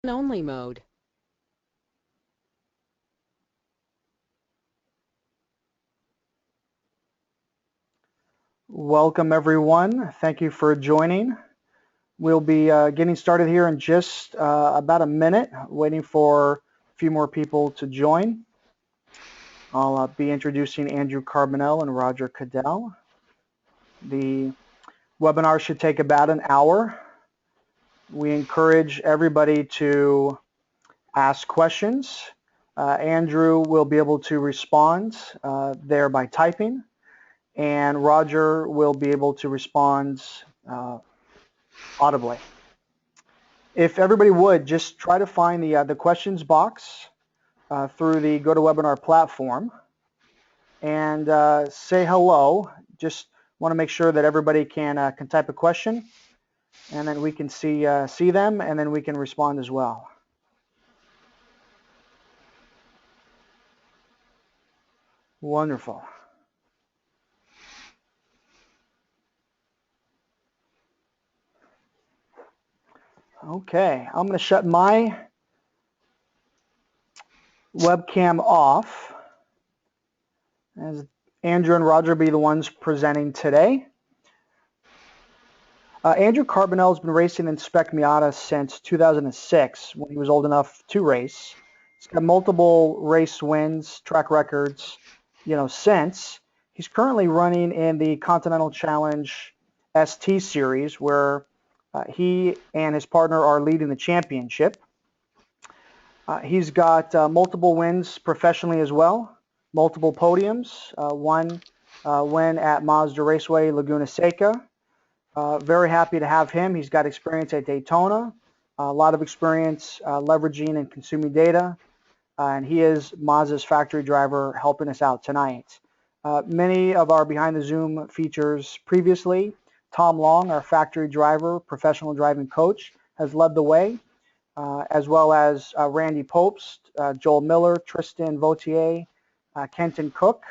only mode. Welcome everyone. Thank you for joining. We'll be getting started here in just about a minute, waiting for a few more people to join. I'll be introducing Andrew Carbonell and Roger Caddell. The webinar should take about an hour. We encourage everybody to ask questions. Andrew will be able to respond there by typing, and Roger will be able to respond audibly. If everybody would just try to find the questions box through the GoToWebinar platform and say hello. Just want to make sure that everybody can type a question, and then we can see them, and then we can respond as well. Wonderful. Okay, I'm going to shut my webcam off as Andrew and Roger be the ones presenting today. Andrew Carbonell has been racing in Spec Miata since 2006 when he was old enough to race. He's got multiple race wins, track records, since. He's currently running in the Continental Challenge ST Series where he and his partner are leading the championship. He's got multiple wins professionally as well, multiple podiums, one win at Mazda Raceway Laguna Seca. Very happy to have him. He's got experience at Daytona, a lot of experience leveraging and consuming data, and he is Mazda's factory driver helping us out tonight. Many of our Behind the Zoom features previously, Tom Long, our factory driver, professional driving coach, has led the way, as well as Randy Popst, Joel Miller, Tristan Vautier, Kenton Cook.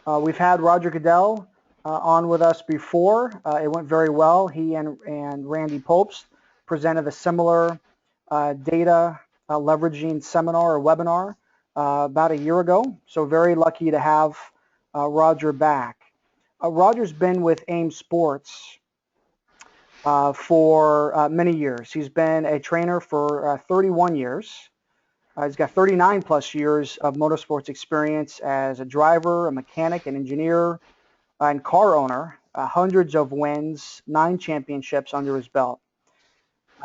We've had Roger Caddell on with us before. It went very well. He and Randy Popst presented a similar data leveraging seminar or webinar about a year ago. So very lucky to have Roger back. Roger's been with AiM Sports for many years. He's been a trainer for 31 years. He's got 39 plus years of motorsports experience as a driver, a mechanic, an engineer, and car owner. Hundreds of wins, 9 championships under his belt.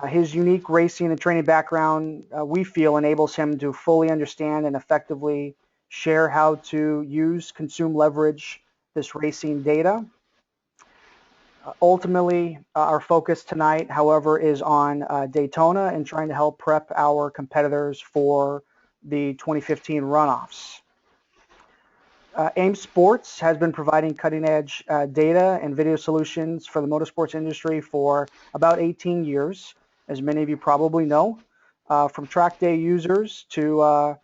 His unique racing and training background, we feel, enables him to fully understand and effectively share how to use, consume, leverage this racing data. Ultimately, our focus tonight, however, is on Daytona and trying to help prep our competitors for the 2015 runoffs. AiM Sports has been providing cutting-edge data and video solutions for the motorsports industry for about 18 years, as many of you probably know, from track day users to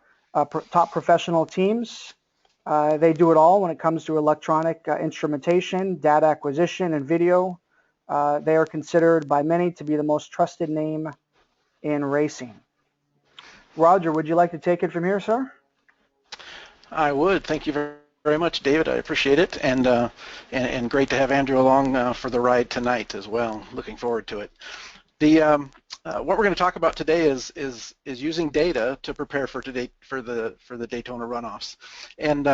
top professional teams. They do it all when it comes to electronic instrumentation, data acquisition, and video. They are considered by many to be the most trusted name in racing. Roger, would you like to take it from here, sir? I would. Thank you very much, David. I appreciate it, and great to have Andrew along for the ride tonight as well. Looking forward to it. What we're going to talk about today is using data to prepare for the Daytona runoffs, and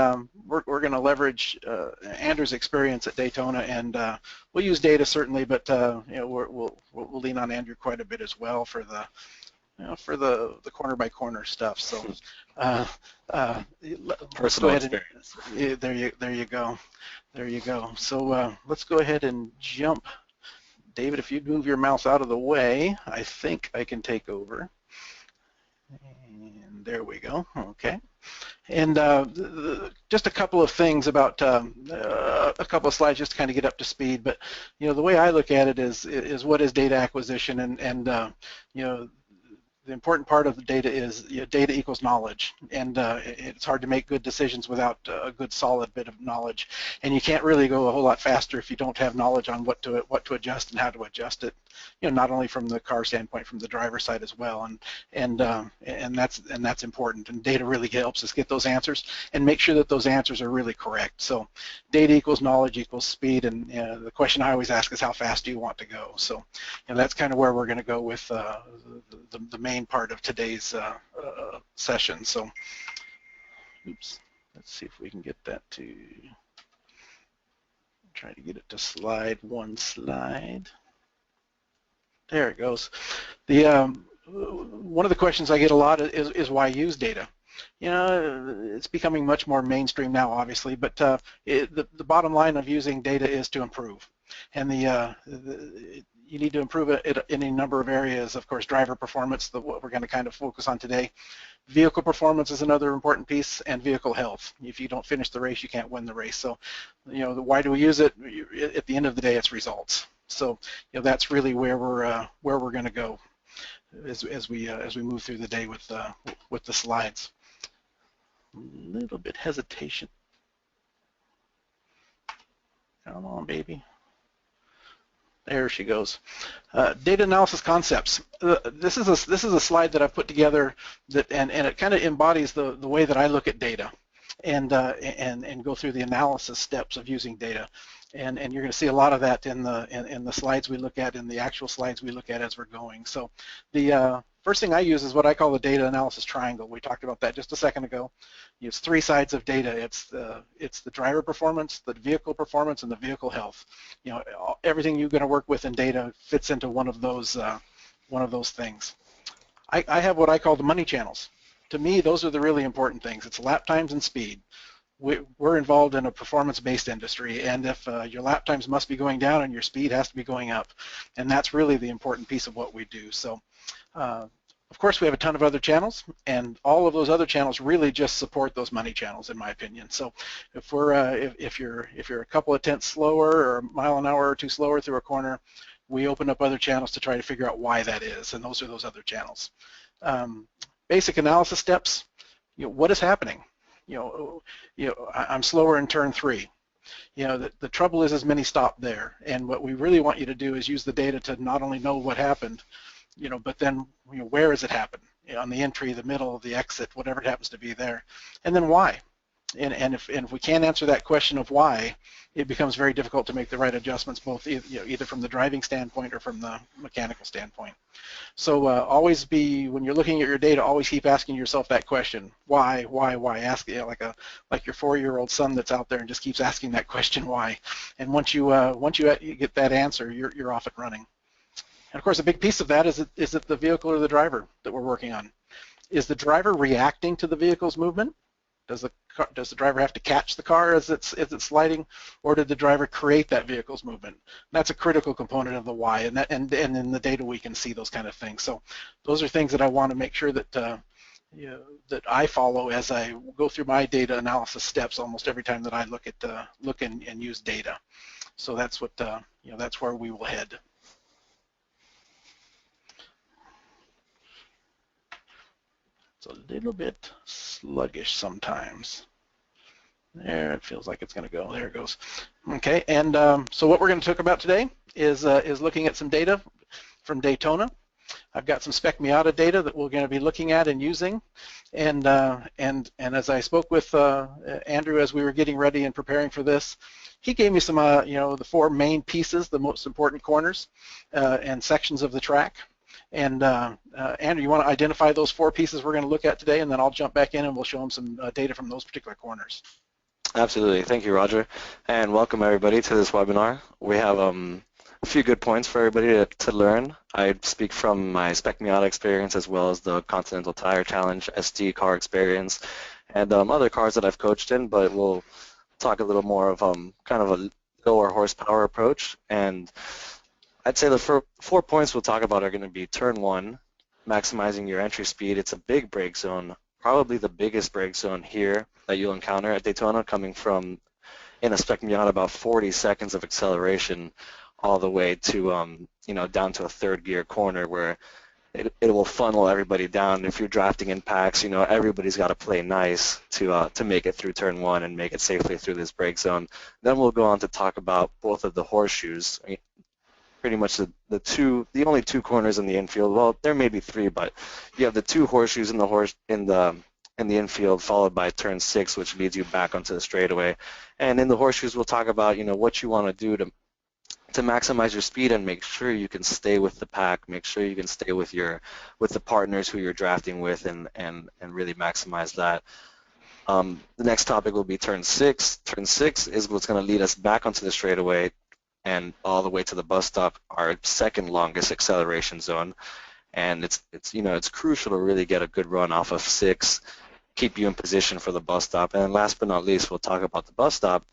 we're going to leverage Andrew's experience at Daytona, and we'll use data certainly, but we'll lean on Andrew quite a bit as well for the corner by corner stuff. So personal experience. There you go. So let's go ahead and jump. David, if you'd move your mouse out of the way, I think I can take over. And there we go. Okay. And just a couple of things about a couple of slides just to kind of get up to speed. But the way I look at it is what is data acquisition, and the important part of the data is data equals knowledge, and it's hard to make good decisions without a good solid bit of knowledge. And you can't really go a whole lot faster if you don't have knowledge on what to adjust and how to adjust it. Not only from the car standpoint, from the driver's side as well, and that's important. And data really helps us get those answers and make sure that those answers are really correct. So data equals knowledge equals speed, and the question I always ask is how fast do you want to go? So that's kind of where we're going to go with the main part of today's session. So oops, let's see if we can get that to try to get it to slide one slide. There it goes. One of the questions I get a lot is why use data? It's becoming much more mainstream now, obviously, but the bottom line of using data is to improve. And you need to improve it in a number of areas. Of course, driver performance, what we're going to kind of focus on today. Vehicle performance is another important piece, and vehicle health. If you don't finish the race, you can't win the race. So, why do we use it? At the end of the day, it's results. So, that's really where we're going to go as we move through the day with the slides. A little bit hesitation. Come on, baby. There she goes. Data analysis concepts. This is a slide that I've put together and it kind of embodies the way that I look at data and go through the analysis steps of using data. And you're going to see a lot of that in the slides we look at, in the actual slides we look at as we're going. So the first thing I use is what I call the data analysis triangle. We talked about that just a second ago. It's three sides of data. It's the driver performance, the vehicle performance, and the vehicle health. Everything you're going to work with in data fits into one of those things. I have what I call the money channels. To me, those are the really important things. It's lap times and speed. We're involved in a performance-based industry, and if your lap times must be going down and your speed has to be going up, and that's really the important piece of what we do. So, of course, we have a ton of other channels, and all of those other channels really just support those money channels, in my opinion. So, if you're a couple of tenths slower or a mile an hour or two slower through a corner, we open up other channels to try to figure out why that is, and those are those other channels. Basic analysis steps. What is happening? I'm slower in turn 3. The trouble is many stop there, and what we really want you to do is use the data to not only know what happened, but then where has it happened? On the entry, the middle, the exit, whatever it happens to be there, and then why. And if we can't answer that question of why, it becomes very difficult to make the right adjustments, both either from the driving standpoint or from the mechanical standpoint. So always when you're looking at your data, always keep asking yourself that question: why? Ask it like your 4-year-old son that's out there and just keeps asking that question, why. And once you get that answer, you're off and running. And of course, a big piece of that is it the vehicle or the driver that we're working on? Is the driver reacting to the vehicle's movement? Does the driver have to catch the car as it's sliding, or did the driver create that vehicle's movement? That's a critical component of the why, and in the data we can see those kind of things. So those are things that I want to make sure that that I follow as I go through my data analysis steps almost every time that I look and use data. So that's what that's where we will head. It's a little bit sluggish sometimes. There, it feels like it's going to go. There it goes. Okay, and so what we're going to talk about today is looking at some data from Daytona. I've got some Spec Miata data that we're going to be looking at and using, and as I spoke with Andrew as we were getting ready and preparing for this, he gave me some the 4 main pieces, the most important corners and sections of the track. And Andrew, you want to identify those 4 pieces we're going to look at today, and then I'll jump back in and we'll show them some data from those particular corners. Absolutely. Thank you, Roger. And welcome everybody to this webinar. We have a few good points for everybody to learn. I speak from my Spec Miata experience as well as the Continental Tire Challenge SD car experience and other cars that I've coached in, but we'll talk a little more of kind of a lower horsepower approach. And I'd say the 4 points we'll talk about are going to be turn 1, maximizing your entry speed. It's a big brake zone, probably the biggest brake zone here that you'll encounter at Daytona, coming from, in a Spec Miata, about 40 seconds of acceleration all the way to, down to a 3rd gear corner where it will funnel everybody down. If you're drafting in packs, you know, everybody's got to play nice to make it through turn one and make it safely through this break zone. Then we'll go on to talk about both of the horseshoes. I mean, pretty much the only two corners in the infield. Well, there may be three, but you have the two horseshoes in the infield, followed by turn 6, which leads you back onto the straightaway. And in the horseshoes, we'll talk about, you know, what you want to do to maximize your speed and make sure you can stay with the pack, make sure you can stay with the partners who you're drafting with, and really maximize that. The next topic will be turn 6. Turn 6 is what's going to lead us back onto the straightaway and all the way to the bus stop, our second longest acceleration zone. And it's crucial to really get a good run off of 6, keep you in position for the bus stop. And last but not least, we'll talk about the bus stop,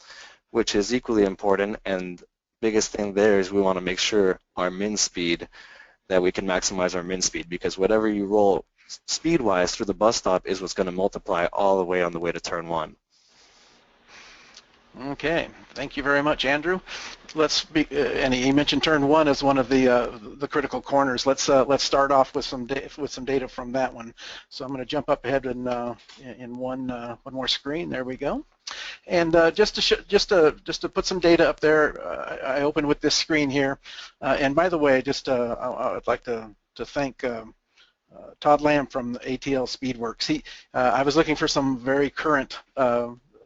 which is equally important. And biggest thing there is we want to make sure our min speed, that we can maximize our min speed, because whatever you roll speed-wise through the bus stop is what's going to multiply all the way on the way to turn 1. Okay, thank you very much, Andrew. And he mentioned turn 1 as one of the critical corners. Let's start off with some data from that one. So I'm going to jump up ahead in one more screen. There we go. And just to put some data up there, I opened with this screen here. And by the way, I'd like to thank Todd Lamb from ATL Speedworks. I was looking for some very current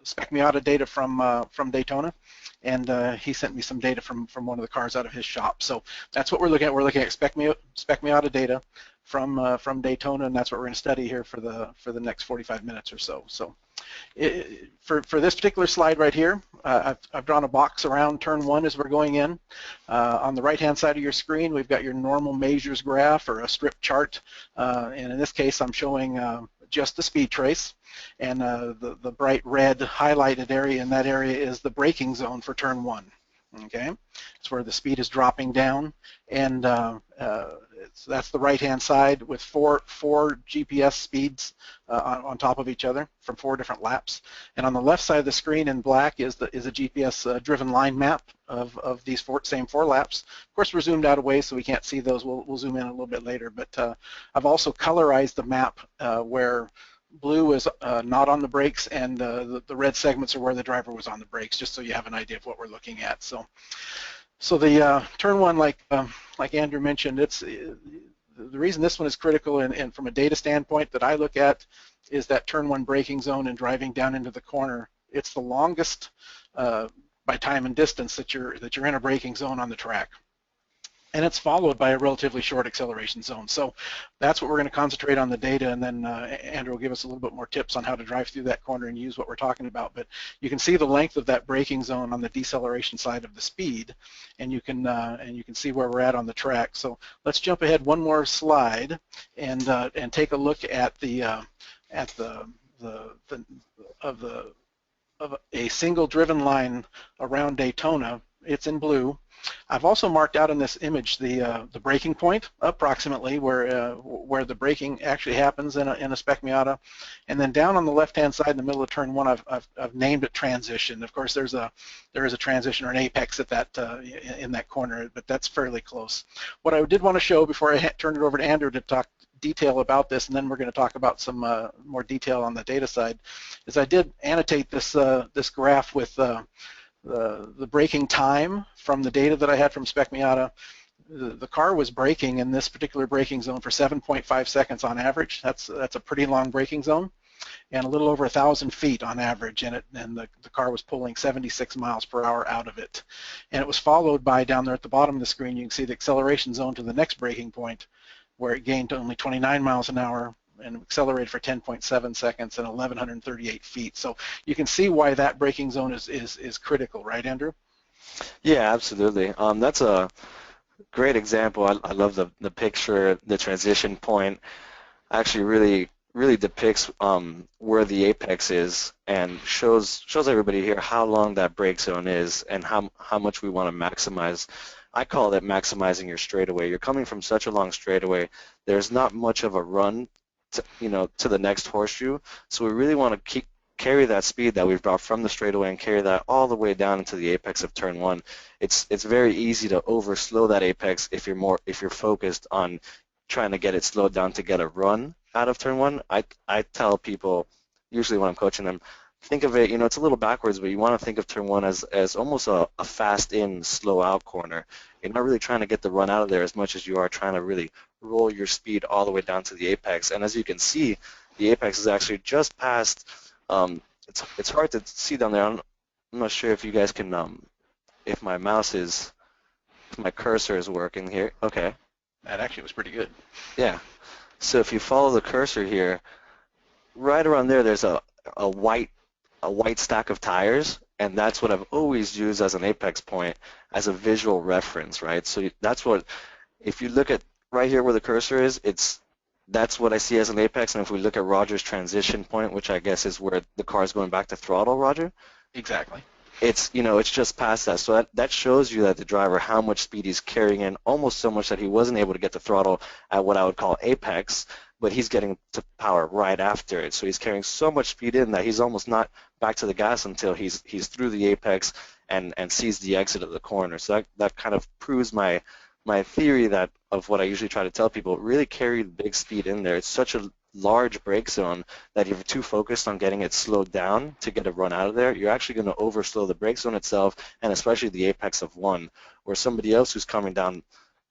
Spec Miata data from Daytona, and he sent me some data from one of the cars out of his shop. So that's what we're looking at. We're looking at Spec Miata data from Daytona, and that's what we're going to study here for the next 45 minutes or so. So for this particular slide right here, I've drawn a box around turn 1 as we're going in. On the right-hand side of your screen, we've got your normal measures graph or a strip chart, and in this case, I'm showing just the speed trace. And the bright red highlighted area in that area is the braking zone for turn 1. Okay, it's where the speed is dropping down, and that's the right-hand side with four GPS speeds on top of each other from 4 different laps. And on the left side of the screen in black is a GPS driven line map of these same 4 laps. Of course, we're zoomed out a ways, so we can't see those. We'll zoom in a little bit later. But I've also colorized the map where blue is not on the brakes, and the red segments are where the driver was on the brakes, just so you have an idea of what we're looking at. So the turn 1, like Andrew mentioned, it's the reason this one is critical, and from a data standpoint that I look at, is that turn 1 braking zone and driving down into the corner. It's the longest by time and distance that you're in a braking zone on the track. And it's followed by a relatively short acceleration zone. So that's what we're going to concentrate on the data, and then Andrew will give us a little bit more tips on how to drive through that corner and use what we're talking about. But you can see the length of that braking zone on the deceleration side of the speed, and you can see where we're at on the track. So let's jump ahead one more slide and take a look at a single driven line around Daytona. It's in blue. I've also marked out in this image the braking point, approximately where the braking actually happens in a Spec Miata, and then down on the left-hand side in the middle of turn 1, I've named it transition. Of course, there is a transition or an apex at that in that corner, but that's fairly close. What I did want to show before I turn it over to Andrew to talk detail about this, and then we're going to talk about some more detail on the data side, is I did annotate this graph with the braking time from the data that I had from Spec Miata. The car was braking in this particular braking zone for 7.5 seconds on average. That's a pretty long braking zone, and a little over 1,000 feet on average in it, and the car was pulling 76 miles per hour out of it. And it was followed by, down there at the bottom of the screen, you can see the acceleration zone to the next braking point, where it gained to only 29 miles an hour and accelerated for 10.7 seconds and 1,138 feet. So you can see why that braking zone is critical, right, Andrew? Yeah, absolutely. That's a great example. I love the picture. The transition point actually really depicts where the apex is, and shows everybody here how long that brake zone is and how much we want to maximize. I call it maximizing your straightaway. You're coming from such a long straightaway. There's not much of a run to the next horseshoe, so we really want to carry that speed that we've brought from the straightaway and carry that all the way down into the apex of turn 1. It's very easy to overslow that apex if you're focused on trying to get it slowed down to get a run out of turn one, I tell people, usually when I'm coaching them, think of it, it's a little backwards, but you want to think of turn one as almost a fast in, slow out corner. You're not really trying to get the run out of there as much as you are trying to really roll your speed all the way down to the apex. And as you can see, the apex is actually just past, it's hard to see down there. I'm not sure if you guys can, if my cursor is working here. Okay. That actually was pretty good. Yeah. So if you follow the cursor here, right around there, there's a white stack of tires, and that's what I've always used as an apex point, as a visual reference, right? So that's what, if you look at right here where the cursor is, that's what I see as an apex. And if we look at Roger's transition point, which I guess is where the car is going back to throttle, Roger? Exactly. It's just past that. So that shows you that the driver, how much speed he's carrying in, almost so much that he wasn't able to get the throttle at what I would call apex, but he's getting to power right after it. So he's carrying so much speed in that he's almost not back to the gas until he's through the apex and sees the exit of the corner. So that kind of proves my theory that of what I usually try to tell people, really carry the big speed in there. It's such a large brake zone that if you're too focused on getting it slowed down to get a run out of there, you're actually going to overslow the brake zone itself, and especially the apex of one, where somebody else who's coming down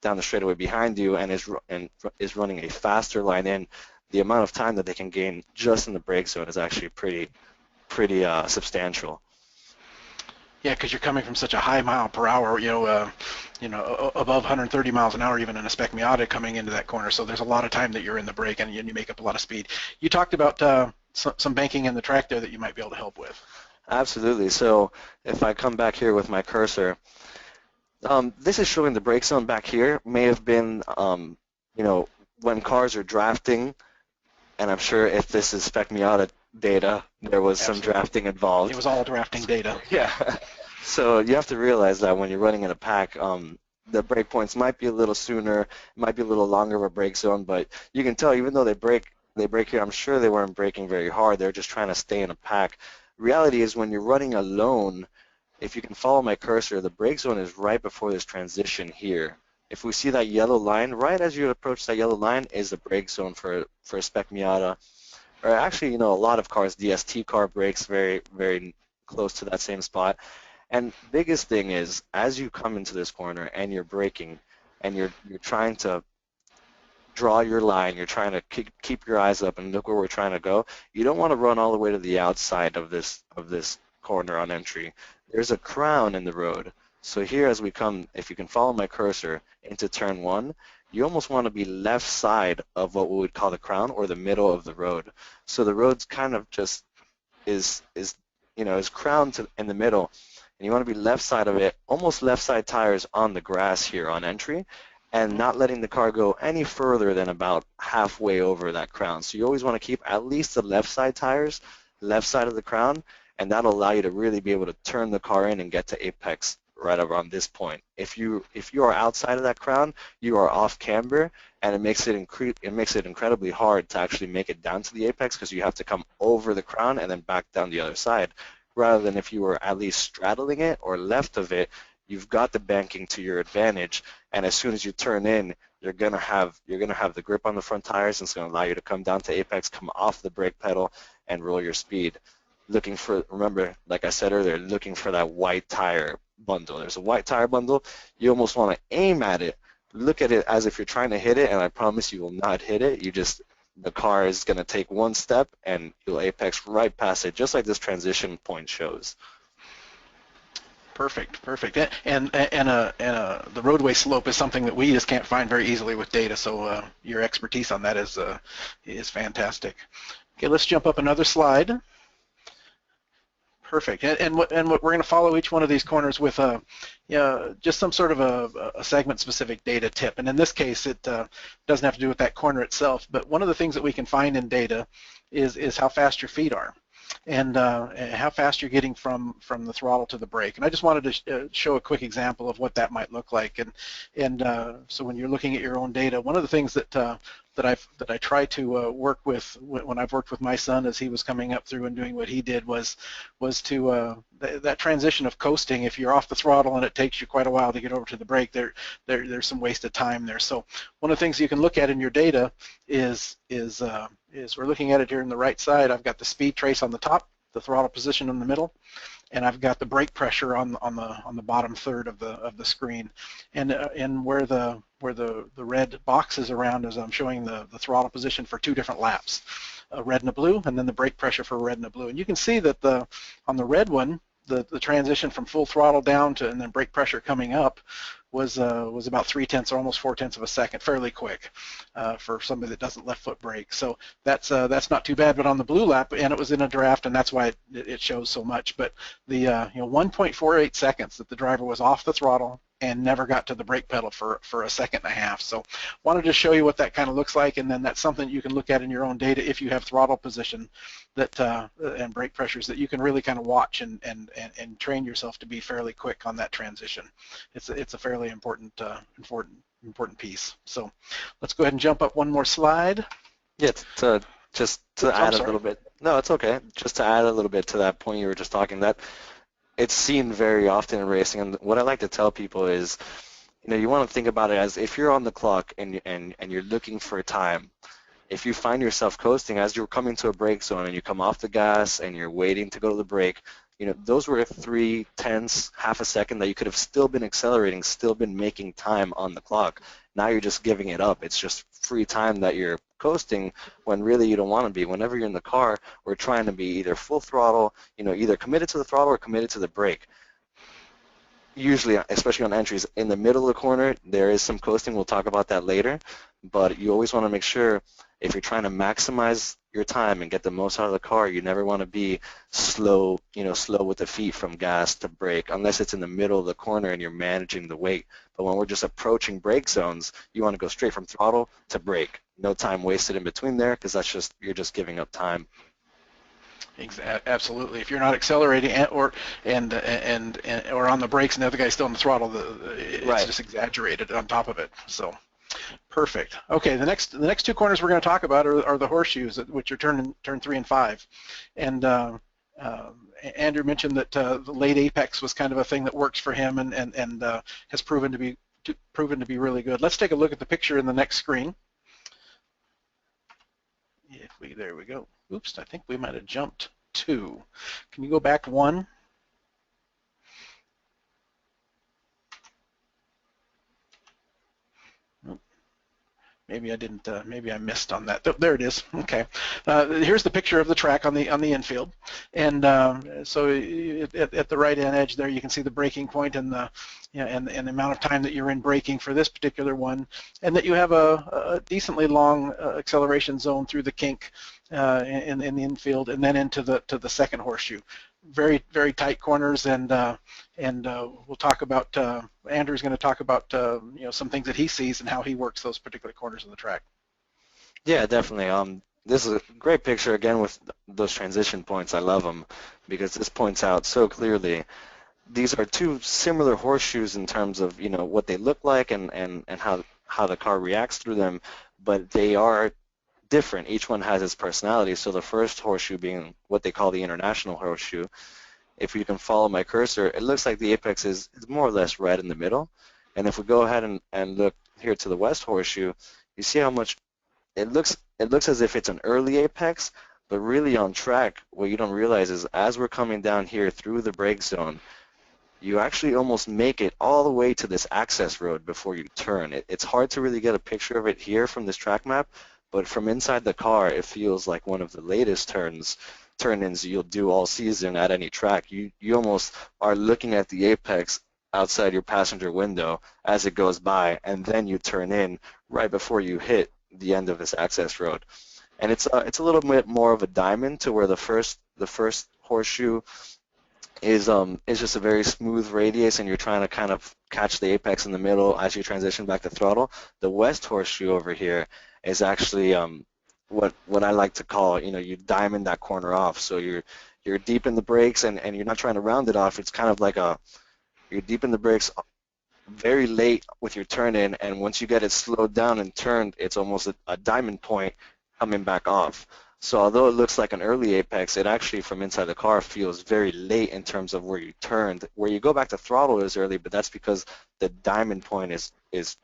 the straightaway behind you and is running a faster line in, the amount of time that they can gain just in the brake zone is actually pretty substantial. Yeah, because you're coming from such a high mile per hour, above 130 miles an hour, even in a Spec Miata coming into that corner. So there's a lot of time that you're in the brake, and you make up a lot of speed. You talked about some banking in the track there that you might be able to help with. Absolutely. So if I come back here with my cursor, this is showing the brake zone back here. May have been, when cars are drafting, and I'm sure if this is Spec Miata data, there was Absolutely. some drafting involved. It was all drafting data. Yeah. So you have to realize that when you're running in a pack, the brake points might be a little sooner, it might be a little longer of a brake zone, but you can tell even though they brake here, I'm sure they weren't braking very hard. They're just trying to stay in a pack. Reality is when you're running alone, if you can follow my cursor, the brake zone is right before this transition here. If we see that yellow line, right as you approach that yellow line is the brake zone for a Spec Miata. Or actually, a lot of cars, DST car brakes very, very close to that same spot. And biggest thing is, as you come into this corner and you're braking, and you're trying to draw your line, you're trying to keep your eyes up and look where we're trying to go, you don't want to run all the way to the outside of this corner on entry. There's a crown in the road. So here as we come, if you can follow my cursor into turn one, you almost want to be left side of what we would call the crown or the middle of the road. So the road's kind of just is crowned in the middle, and you want to be left side of it, almost left side tires on the grass here on entry, and not letting the car go any further than about halfway over that crown. So you always want to keep at least the left side tires, left side of the crown, and that'll allow you to really be able to turn the car in and get to apex right around this point. If you are outside of that crown, you are off camber, and it makes it incredibly hard to actually make it down to the apex because you have to come over the crown and then back down the other side. Rather than if you were at least straddling it or left of it, you've got the banking to your advantage, and as soon as you turn in, you're gonna have the grip on the front tires, and it's gonna allow you to come down to apex, come off the brake pedal, and roll your speed. Remember, like I said earlier, looking for that white tire bundle. There's a white tire bundle. You almost want to aim at it, look at it as if you're trying to hit it, and I promise you will not hit it. The car is going to take one step and you'll apex right past it, just like this transition point shows. Perfect. And the roadway slope is something that we just can't find very easily with data. So your expertise on that is fantastic. Okay, let's jump up another slide. Perfect. And what we're going to follow each one of these corners with just some sort of a segment-specific data tip. And in this case, it doesn't have to do with that corner itself. But one of the things that we can find in data is how fast your feet are, and how fast you're getting from the throttle to the brake. And I just wanted to show a quick example of what that might look like. And so when you're looking at your own data, one of the things that I try to work with when I've worked with my son as he was coming up through and doing what he did was to that transition of coasting. If you're off the throttle and it takes you quite a while to get over to the brake, there's some wasted time there. So one of the things you can look at in your data is we're looking at it here on the right side. I've got the speed trace on the top, the throttle position in the middle, and I've got the brake pressure on the bottom third of the screen, and where the red box is around is I'm showing the throttle position for 2 different laps, a red and a blue, and then the brake pressure for red and a blue. And you can see that on the red one, the transition from full throttle down to and then brake pressure coming up was about 3/10 or almost 4/10 of a second, fairly quick for somebody that doesn't left foot brake. So that's not too bad. But on the blue lap, and it was in a draft, and that's why it shows so much. But the 1.48 seconds that the driver was off the throttle and never got to the brake pedal for a second and a half. So wanted to show you what that kind of looks like, and then that's something you can look at in your own data if you have throttle position that and brake pressures that you can really kind of watch and train yourself to be fairly quick on that transition. It's a fairly important piece. So let's go ahead and jump up one more slide. Yeah, just to add a little bit. No, it's okay. Just to add a little bit to that point you were just talking, that it's seen very often in racing, and what I like to tell people is, you want to think about it as if you're on the clock and you're looking for time. If you find yourself coasting as you're coming to a brake zone and you come off the gas and you're waiting to go to the brake, those were 3/10, half a second that you could have still been accelerating, still been making time on the clock. Now you're just giving it up. It's just free time that you're coasting when really you don't want to be. Whenever you're in the car, we're trying to be either full throttle, either committed to the throttle or committed to the brake. Usually, especially on entries, in the middle of the corner, there is some coasting. We'll talk about that later. But you always want to make sure if you're trying to maximize your time and get the most out of the car, you never want to be slow, slow with the feet from gas to brake, unless it's in the middle of the corner and you're managing the weight. But when we're just approaching brake zones, you want to go straight from throttle to brake. No time wasted in between there, because you're just giving up time. Absolutely. If you're not accelerating or on the brakes and the other guy's still on the throttle, it's just exaggerated on top of it. So. Perfect. Okay, the next 2 corners we're going to talk about are the horseshoes, which are turn 3 and 5. And Andrew mentioned that the late apex was kind of a thing that works for him and has proven to be really good. Let's take a look at the picture in the next screen. There we go. Oops, I think we might have jumped 2. Can you go back 1? Maybe I didn't. Maybe I missed on that. There it is. Okay. Here's the picture of the track on the infield, and so at the right hand edge there, you can see the braking point and the and the amount of time that you're in braking for this particular one, and that you have a decently long acceleration zone through the kink in the infield, and then into the second horseshoe. Very, very tight corners, and we'll talk about. Andrew's going to talk about some things that he sees and how he works those particular corners of the track. Yeah, definitely. This is a great picture again with those transition points. I love them because this points out so clearly. These are 2 similar horseshoes in terms of what they look like and how the car reacts through them, but they are different. Each one has its personality. So the first horseshoe being what they call the international horseshoe. If you can follow my cursor, it looks like the apex is more or less red in the middle. And if we go ahead and look here to the west horseshoe, you see how much it looks as if it's an early apex, but really on track, what you don't realize is as we're coming down here through the brake zone, you actually almost make it all the way to this access road before you turn. It's hard to really get a picture of it here from this track map, but from inside the car, it feels like one of the latest turn-ins you'll do all season at any track. You almost are looking at the apex outside your passenger window as it goes by, and then you turn in right before you hit the end of this access road. And it's a little bit more of a diamond to where the first horseshoe is just a very smooth radius, and you're trying to kind of catch the apex in the middle as you transition back to throttle. The west horseshoe over here is actually what I like to call, you diamond that corner off. So you're deep in the brakes and you're not trying to round it off. It's kind of like you're deep in the brakes very late with your turn in, and once you get it slowed down and turned, it's almost a diamond point coming back off. So although it looks like an early apex, it actually from inside the car feels very late in terms of where you turned. Where you go back to throttle is early, but that's because the diamond point is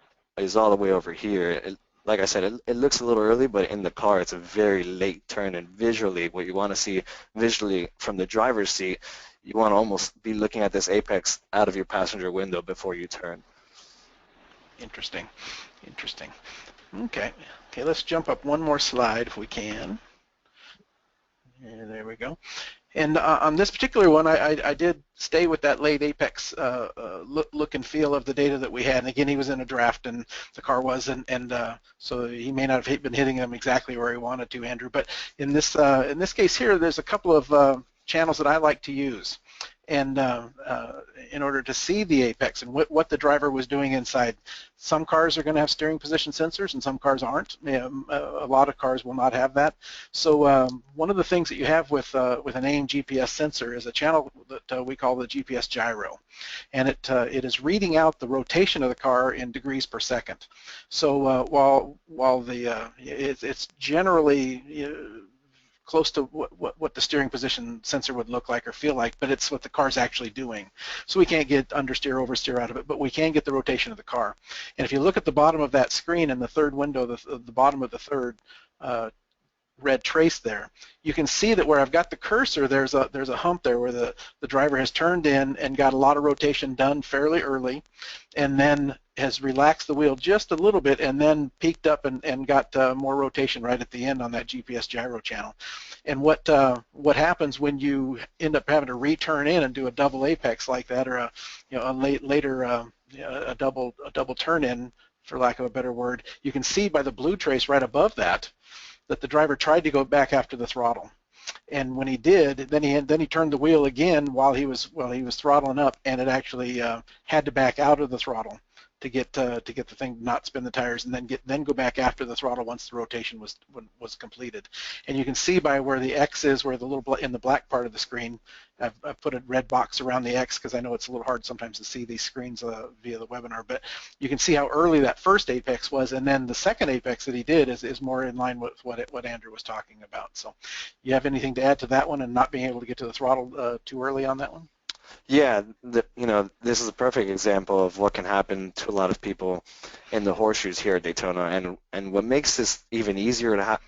all the way over here. Like I said, it looks a little early, but in the car it's a very late turn, and visually what you want to see visually from the driver's seat, you want to almost be looking at this apex out of your passenger window before you turn. Interesting. Interesting. Okay. Okay, let's jump up one more slide if we can. Yeah, there we go. And on this particular one, I did stay with that late apex look and feel of the data that we had. And again, he was in a draft, and the car was, and so he may not have been hitting them exactly where he wanted to, Andrew. But in this case here, there's a couple of channels that I like to use, and in order to see the apex and what the driver was doing inside. Some cars are going to have steering position sensors, and some cars aren't. A lot of cars will not have that. So one of the things that you have with an AiM GPS sensor is a channel that we call the GPS gyro, and it is reading out the rotation of the car in degrees per second. So while the it's generally close to what the steering position sensor would look like or feel like, but it's what the car's actually doing. So we can't get understeer, oversteer out of it, but we can get the rotation of the car. And if you look at the bottom of that screen in the third window, the bottom of the third red trace there, you can see that where I've got the cursor, there's a hump there where the driver has turned in and got a lot of rotation done fairly early, and then has relaxed the wheel just a little bit and then peaked up and got more rotation right at the end on that GPS gyro channel. And what happens when you end up having to return in and do a double apex like that, or a double turn in, for lack of a better word, you can see by the blue trace right above that the driver tried to go back after the throttle, and when he did, then he turned the wheel again while he was throttling up, and it actually had to back out of the throttle to get the thing to not spin the tires, and then go back after the throttle once the rotation was completed. And you can see by where the X is, where the little in the black part of the screen, I've put a red box around the X because I know it's a little hard sometimes to see these screens via the webinar, but you can see how early that first apex was, and then the second apex that he did is more in line with what Andrew was talking about. So you have anything to add to that one, and not being able to get to the throttle too early on that one? Yeah, this is a perfect example of what can happen to a lot of people in the horseshoes here at Daytona, and what makes this even easier to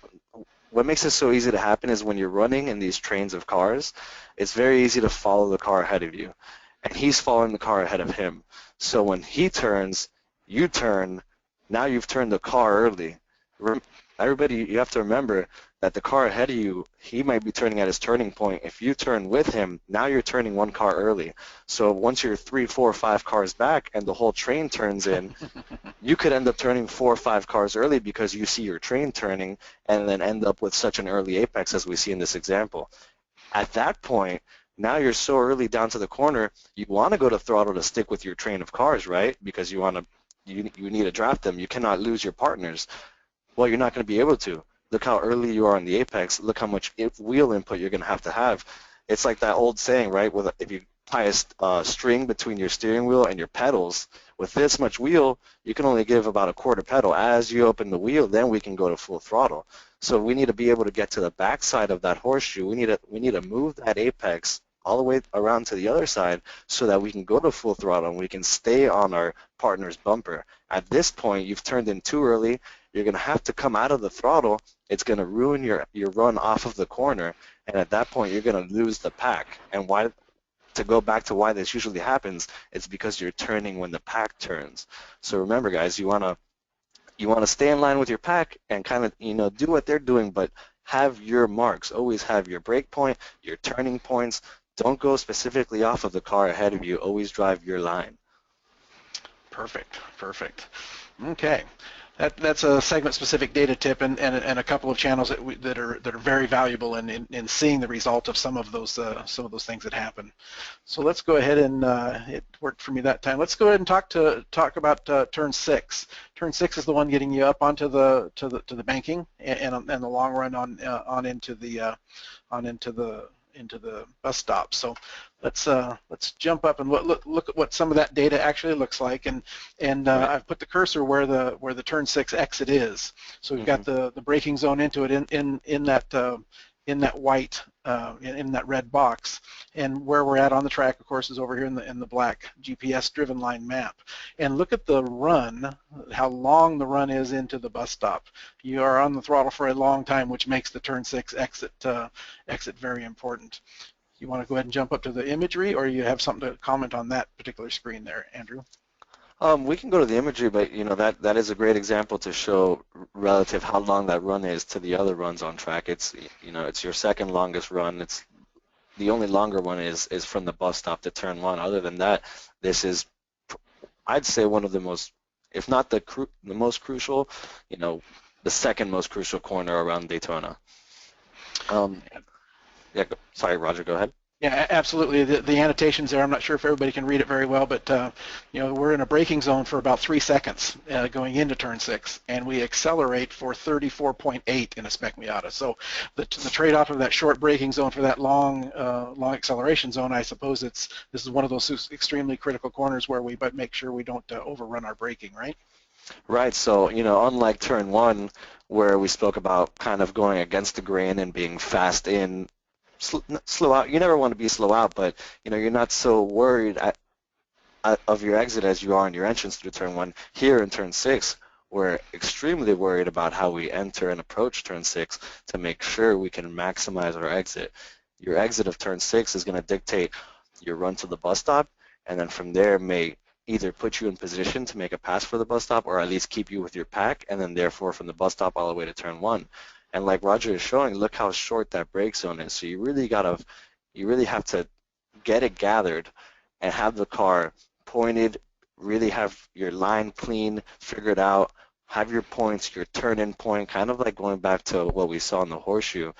what makes this so easy to happen is when you're running in these trains of cars, it's very easy to follow the car ahead of you, and he's following the car ahead of him. So when he turns, you turn, now you've turned the car early. Everybody, you have to remember that the car ahead of you, he might be turning at his turning point. If you turn with him, now you're turning one car early. So once you're 3, 4, 5 cars back and the whole train turns in, you could end up turning 4 or 5 cars early because you see your train turning, and then end up with such an early apex as we see in this example. At that point, now you're so early down to the corner, you want to go to throttle to stick with your train of cars, right? Because you need to draft them. You cannot lose your partners. Well, you're not going to be able to. Look how early you are on the apex. Look how much wheel input you're going to have. It's like that old saying, right? If you tie a string between your steering wheel and your pedals, with this much wheel, you can only give about a quarter pedal. As you open the wheel, then we can go to full throttle. So we need to be able to get to the back side of that horseshoe. We need to move that apex all the way around to the other side so that we can go to full throttle and we can stay on our partner's bumper. At this point, you've turned in too early. You're going to have to come out of the throttle. It's going to ruin your run off of the corner, and at that point, you're going to lose the pack. And to go back to why this usually happens, it's because you're turning when the pack turns. So remember, guys, you want to stay in line with your pack and kind of do what they're doing, but have your marks. Always have your brake point, your turning points. Don't go specifically off of the car ahead of you. Always drive your line. Perfect. Okay. That's a segment-specific data tip and a couple of channels that are very valuable in seeing the result of some of those things that happen. So let's go ahead and it worked for me that time. Let's go ahead and talk about turn 6. Turn 6 is the one getting you up onto the banking and the long run on into the the bus stop. So let's jump up and look at what some of that data actually looks like. And Right. I've put the cursor where the turn 6 exit is. So we've got the braking zone into it in that white in that red box, and where we're at on the track, of course, is over here in the black GPS driven line map. And look at the run, how long the run is into the bus stop. You are on the throttle for a long time, which makes the turn 6 exit very important. You want to go ahead and jump up to the imagery, or you have something to comment on that particular screen there, Andrew? We can go to the imagery, but that is a great example to show relative how long that run is to the other runs on track. It's it's your second longest run. It's the only longer one is from the bus stop to turn 1. Other than that, this is, I'd say, one of the most, if not the most crucial, the second most crucial corner around Daytona. Yeah, sorry, Roger, go ahead. Yeah, absolutely. The annotations there, I'm not sure if everybody can read it very well, but we're in a braking zone for about 3 seconds going into turn 6, and we accelerate for 34.8 in a Spec Miata. So the trade-off of that short braking zone for that long acceleration zone, I suppose this is one of those extremely critical corners where we make sure we don't overrun our braking, right? Right. So unlike turn 1, where we spoke about kind of going against the grain and being fast in, slow out. You never want to be slow out, but you're not so worried of your exit as you are in your entrance through turn 1. Here in turn 6, we're extremely worried about how we enter and approach turn 6 to make sure we can maximize our exit. Your exit of turn 6 is going to dictate your run to the bus stop, and then from there may either put you in position to make a pass for the bus stop, or at least keep you with your pack, and then therefore from the bus stop all the way to turn 1. And like Roger is showing, look how short that brake zone is. So you really have to get it gathered and have the car pointed, really have your line clean, figured out, have your points, your turn-in point, kind of like going back to what we saw in the horseshoe.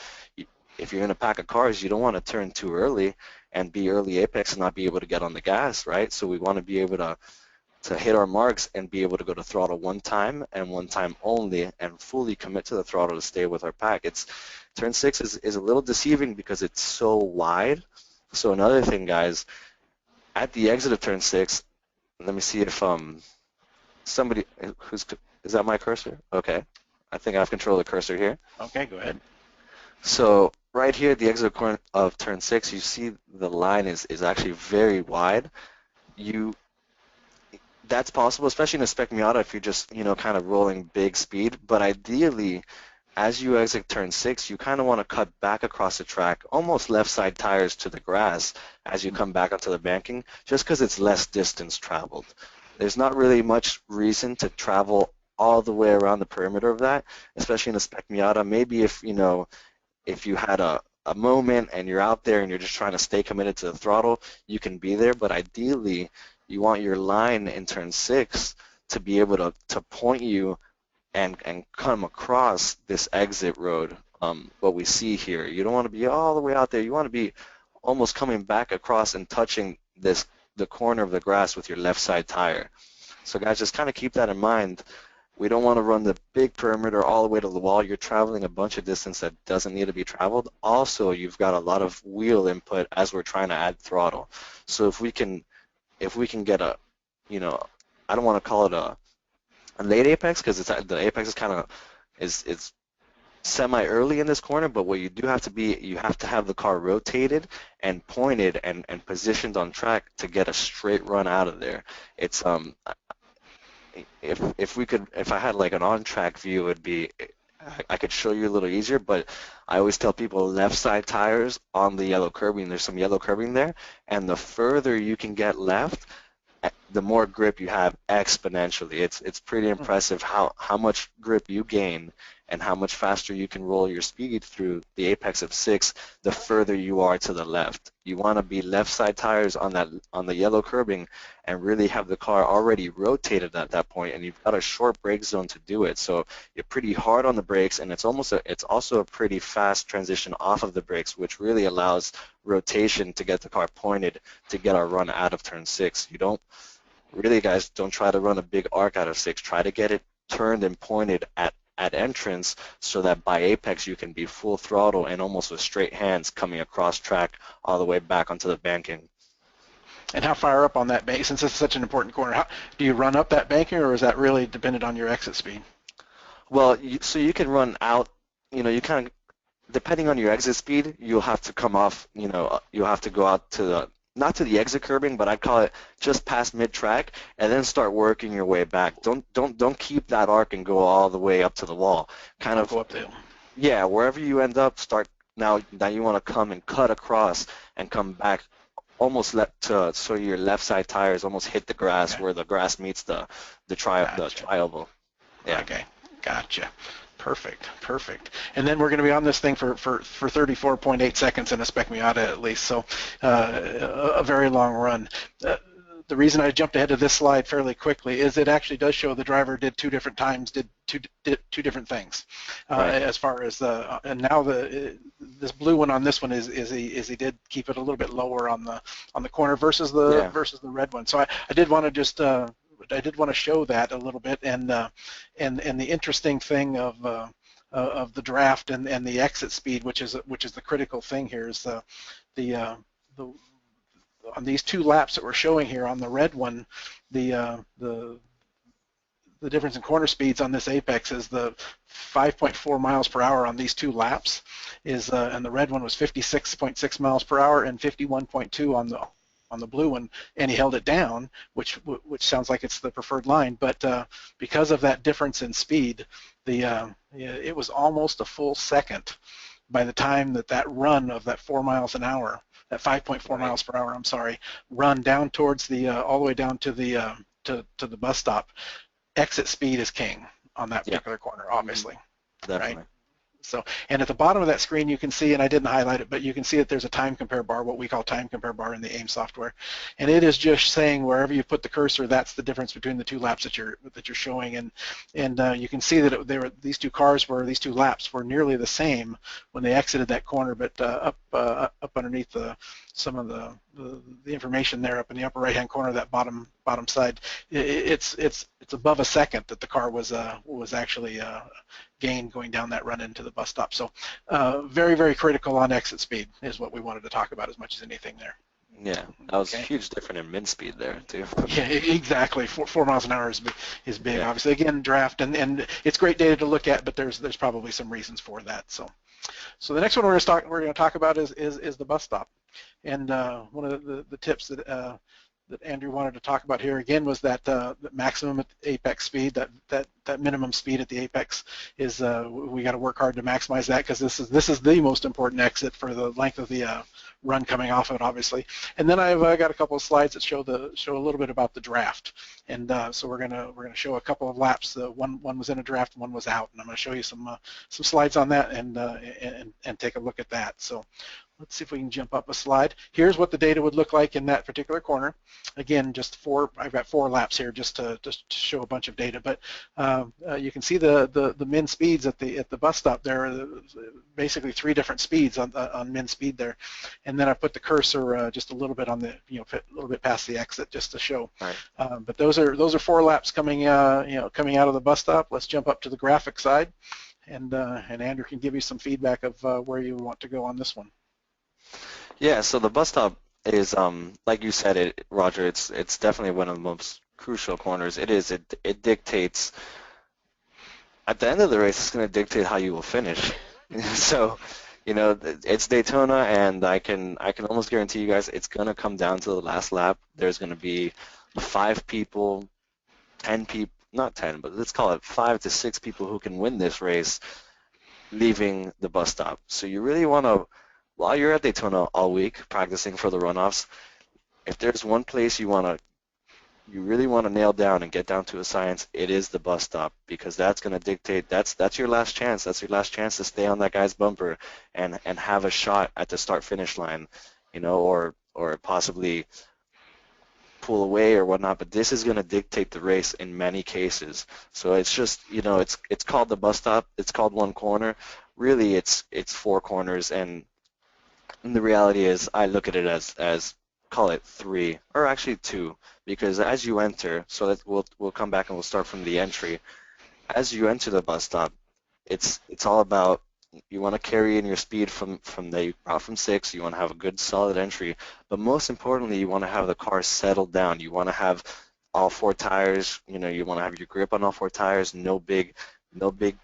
If you're in a pack of cars, you don't want to turn too early and be early apex and not be able to get on the gas, right? So we want to be able to hit our marks and be able to go to throttle one time and one time only and fully commit to the throttle to stay with our pack. Turn 6 is a little deceiving because it's so wide. So another thing, guys, at the exit of turn 6, let me see if somebody is that my cursor? Okay, I think I have control of the cursor here. Okay, go ahead. So right here at the exit of turn 6, you see the line is actually very wide. That's possible, especially in a Spec Miata if you're just, kind of rolling big speed. But ideally, as you exit turn 6, you kind of want to cut back across the track, almost left side tires to the grass as you come back onto the banking, just because it's less distance traveled. There's not really much reason to travel all the way around the perimeter of that, especially in a Spec Miata. Maybe if you had a moment and you're out there and you're just trying to stay committed to the throttle, you can be there. But ideally, you want your line in turn 6 to be able to point you and come across this exit road, what we see here. You don't want to be all the way out there. You want to be almost coming back across and touching the corner of the grass with your left side tire. So guys, just kind of keep that in mind. We don't want to run the big perimeter all the way to the wall. You're traveling a bunch of distance that doesn't need to be traveled. Also, you've got a lot of wheel input as we're trying to add throttle. So if we can get a, I don't want to call it a late apex because the apex is kind of it's semi-early in this corner, but what you do have to be, you have to have the car rotated and pointed and positioned on track to get a straight run out of there. It's if I had like an on-track view, it would be, I could show you a little easier, but I always tell people left side tires on the yellow curbing. There's some yellow curbing there, and the further you can get left, the more grip you have exponentially. It's pretty impressive how much grip you gain and how much faster you can roll your speed through the apex of 6 the further you are to the left. You want to be left side tires on the yellow curbing and really have the car already rotated at that point, and you've got a short brake zone to do it. So you're pretty hard on the brakes, and it's also a pretty fast transition off of the brakes, which really allows rotation to get the car pointed to get our run out of turn 6. You don't really, guys, don't try to run a big arc out of 6. Try to get it turned and pointed at at entrance, so that by apex you can be full throttle and almost with straight hands coming across track all the way back onto the banking. And how far up on that bank, since this is such an important corner, do you run up that banking, or is that really dependent on your exit speed? Well, so you can run out, you kind of, depending on your exit speed, you'll have to come off, you'll have to go out to the, not to the exit curbing, but I'd call it just past mid-track, and then start working your way back. Don't keep that arc and go all the way up to the wall. Kind of go up there. Yeah, wherever you end up, start now. Now you want to come and cut across and come back, almost so your left side tires almost hit the grass, Okay. where the grass meets the tri-oval. Yeah. Okay, gotcha. Perfect. And then we're going to be on this thing for 34.8 seconds in a Spec Miata at least, so a very long run. The reason I jumped ahead of this slide fairly quickly is it actually does show the driver did two different times, did two different things, Right. as far as and now this blue one on this one is he did keep it a little bit lower on the corner versus the red one. So I did want to just I did want to show that a little bit, and the interesting thing of the draft and the exit speed, which is the critical thing here, is the on these two laps that we're showing here on the red one, the difference in corner speeds on this apex is the 5.4 miles per hour on these two laps, and the red one was 56.6 miles per hour and 51.2 on the blue one, and he held it down, which sounds like it's the preferred line, but because of that difference in speed, it was almost a full second by the time that run of that 4 miles an hour, that 5.4 miles per hour, I'm sorry, run down towards the all the way down to the to the bus stop. Exit speed is king on that particular corner, obviously. Definitely. Right? So, and at the bottom of that screen, you can see, and I didn't highlight it, but you can see that there's a time compare bar, what we call time compare bar in the AiM software, and it is just saying wherever you put the cursor, that's the difference between the two laps that you're showing, and you can see that these two laps were nearly the same when they exited that corner, but up underneath some of the information there up in the upper right-hand corner of that bottom side, it's above a second that the car was actually gained going down that run into the bus stop. So very, very critical on exit speed is what we wanted to talk about as much as anything there. Yeah, that was huge difference in min speed there too. Yeah, exactly. 4 miles an hour is big. Yeah. Obviously, again, draft and it's great data to look at, but there's probably some reasons for that. So the next one we're going to talk about is the bus stop, and one of the tips that Andrew wanted to talk about here again was that the maximum at apex speed, that minimum speed at the apex is we got to work hard to maximize that, because this is the most important exit for the length of the run coming off of it, obviously. And then I've got a couple of slides that show a little bit about the draft, and so we're gonna show a couple of laps. One was in a draft, one was out, and I'm going to show you some slides on that and take a look at that. So let's see if we can jump up a slide. Here's what the data would look like in that particular corner. Again, I've got 4 laps here just to show a bunch of data, but you can see the min speeds at the bus stop there. Basically 3 different speeds on min speed there, and then I put the cursor just a little bit on a little bit past the exit just to show. Right. But those are 4 laps coming out of the bus stop. Let's jump up to the graphic side, and Andrew can give you some feedback of where you want to go on this one. Yeah, so the bus stop is, like you said, Roger, it's definitely one of the most crucial corners. It dictates, at the end of the race, it's going to dictate how you will finish. So, it's Daytona, and I can almost guarantee you guys it's going to come down to the last lap. There's going to be 5 people, 10 people, not 10, but let's call it 5 to 6 people who can win this race leaving the bus stop. So you really want to, while you're at Daytona all week practicing for the runoffs, if there's one place you really want to nail down and get down to a science, it is the bus stop, because that's going to dictate, that's your last chance. That's your last chance to stay on that guy's bumper and have a shot at the start-finish line, or possibly pull away or whatnot. But this is going to dictate the race in many cases. So it's just, it's called the bus stop. It's called one corner. Really, it's 4 corners, and the reality is, I look at it as call it 3, or actually 2, because as you enter, so that we'll come back and we'll start from the entry. As you enter the bus stop, it's all about, you want to carry in your speed from that you brought from 6. You want to have a good solid entry, but most importantly, you want to have the car settled down. You want to have all 4 tires. You want to have your grip on all 4 tires. No big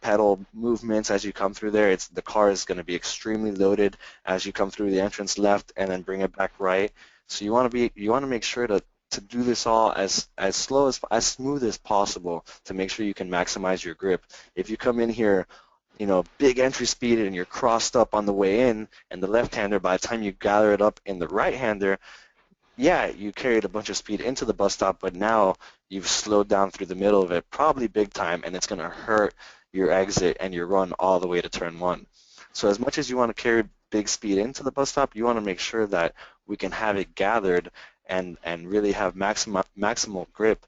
pedal movements as you come through there. The car is going to be extremely loaded as you come through the entrance left and then bring it back right. So you want to make sure to do this all as smooth as possible to make sure you can maximize your grip. If you come in here, big entry speed and you're crossed up on the way in, and the left-hander, by the time you gather it up in the right-hander, yeah, you carried a bunch of speed into the bus stop, but now you've slowed down through the middle of it, probably big time, and it's going to hurt your exit and your run all the way to turn 1. So as much as you want to carry big speed into the bus stop, you want to make sure that we can have it gathered and really have maximal grip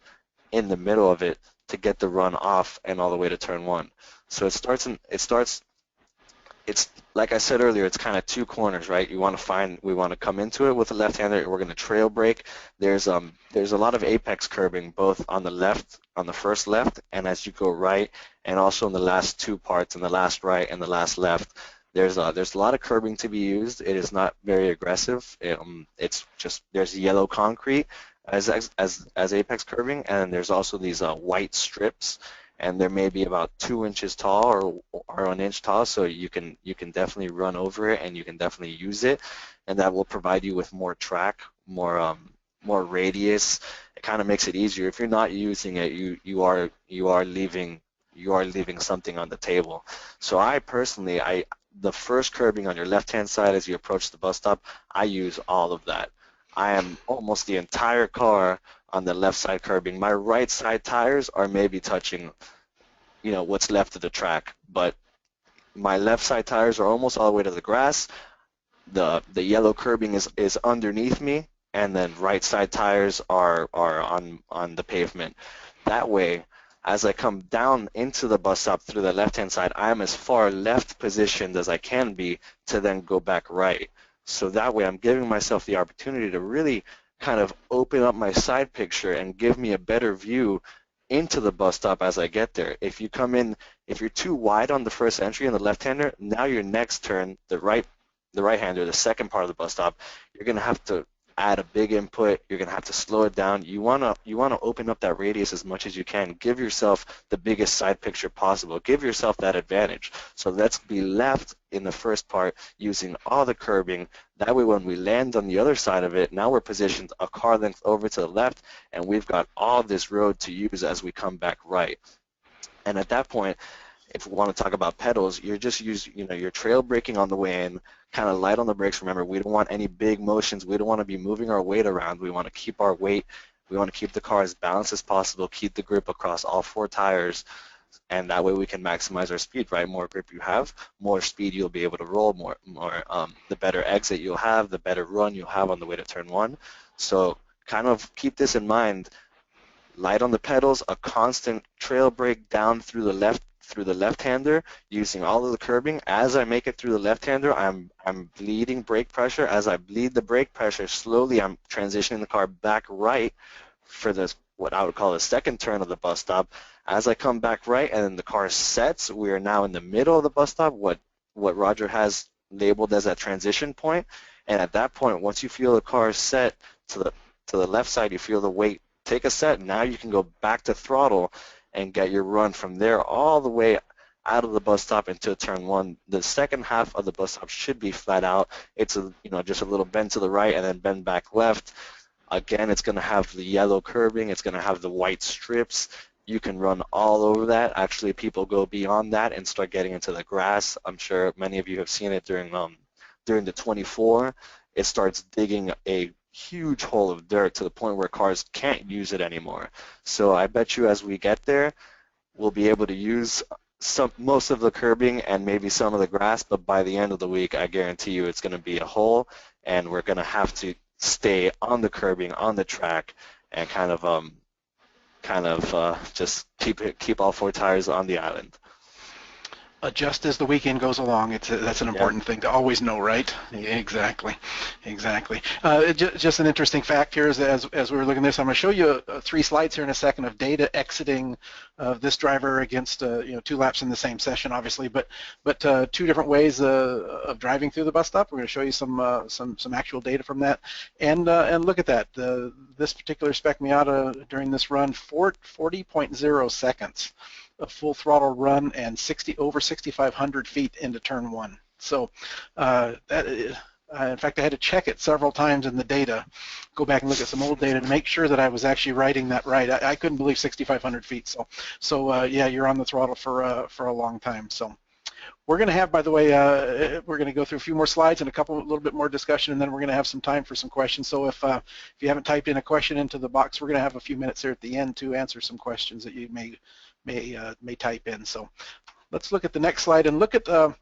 in the middle of it to get the run off and all the way to turn 1. So it's like I said earlier, it's kind of 2 corners, right? We want to come into it with a left-hander. We're going to trail brake. There's a lot of apex curbing both on the left, on the first left, and as you go right, and also in the last 2 parts, in the last right and the last left. There's a lot of curbing to be used. It is not very aggressive. It's just, there's yellow concrete as apex curbing, and there's also these white strips, and they're maybe about 2 inches tall or 1 inch tall, so you can definitely run over it and you can definitely use it, and that will provide you with more track, more radius. It kind of makes it easier. If you're not using it, you are leaving something on the table. So I personally, the first curbing on your left-hand side as you approach the bus stop, I use all of that. I am almost the entire car on the left side curbing. My right side tires are maybe touching, what's left of the track, but my left side tires are almost all the way to the grass. The yellow curbing is underneath me, and then right side tires are on the pavement. That way, as I come down into the bus stop through the left-hand side, I'm as far left positioned as I can be to then go back right. So that way I'm giving myself the opportunity to really kind of open up my side picture and give me a better view into the bus stop as I get there. If you're too wide on the first entry in the left-hander, now your next turn, the right-hander, the second part of the bus stop, you're going to have to add a big input. You're going to have to slow it down. You want to open up that radius as much as you can. Give yourself the biggest side picture possible. Give yourself that advantage. So let's be left in the first part using all the curbing. That way when we land on the other side of it, now we're positioned a car length over to the left, and we've got all this road to use as we come back right. And at that point, if we want to talk about pedals, you're just you're trail braking on the way in, kind of light on the brakes. Remember, we don't want any big motions. We don't want to be moving our weight around. We want to keep our weight. We want to keep the car as balanced as possible, keep the grip across all 4 tires, and that way we can maximize our speed, right? More grip you have, more speed you'll be able to roll, the better exit you'll have, the better run you'll have on the way to turn 1. So kind of keep this in mind. Light on the pedals, a constant trail brake down through the left-hander, using all of the curbing. As I make it through the left-hander, I'm bleeding brake pressure. As I bleed the brake pressure, slowly I'm transitioning the car back right for what I would call the second turn of the bus stop. As I come back right and then the car sets, we are now in the middle of the bus stop, what Roger has labeled as a transition point. And at that point, once you feel the car set to the left side, you feel the weight take a set. Now you can go back to throttle and get your run from there all the way out of the bus stop into turn 1. The second half of the bus stop should be flat out. It's just a little bend to the right and then bend back left. Again, it's going to have the yellow curbing. It's going to have the white strips. You can run all over that. Actually, people go beyond that and start getting into the grass. I'm sure many of you have seen it during the 24. It starts digging a huge hole of dirt to the point where cars can't use it anymore. So I bet you as we get there, we'll be able to use most of the curbing and maybe some of the grass, but by the end of the week, I guarantee you it's going to be a hole, and we're going to have to stay on the curbing, on the track, and kind of just keep all 4 tires on the island. adjust as the weekend goes along. That's an important thing to always know, right? Exactly, exactly. Just an interesting fact here is as we were looking at this, I'm going to show you 3 slides here in a second of data exiting this driver against 2 laps in the same session, obviously, but 2 different ways of driving through the bus stop. We're going to show you some actual data from that, and look at that. This particular Spec Miata during this run, 40.0 seconds. A full throttle run and over 6,500 feet into turn 1. So in fact, I had to check it several times in the data, go back and look at some old data to make sure that I was actually writing that right. I couldn't believe 6,500 feet. So yeah, you're on the throttle for a long time. So we're going to have, by the way, we're going to go through a few more slides and a little bit more discussion, and then we're going to have some time for some questions. So if you haven't typed in a question into the box, we're going to have a few minutes here at the end to answer some questions that you may type in. So let's look at the next slide and look at a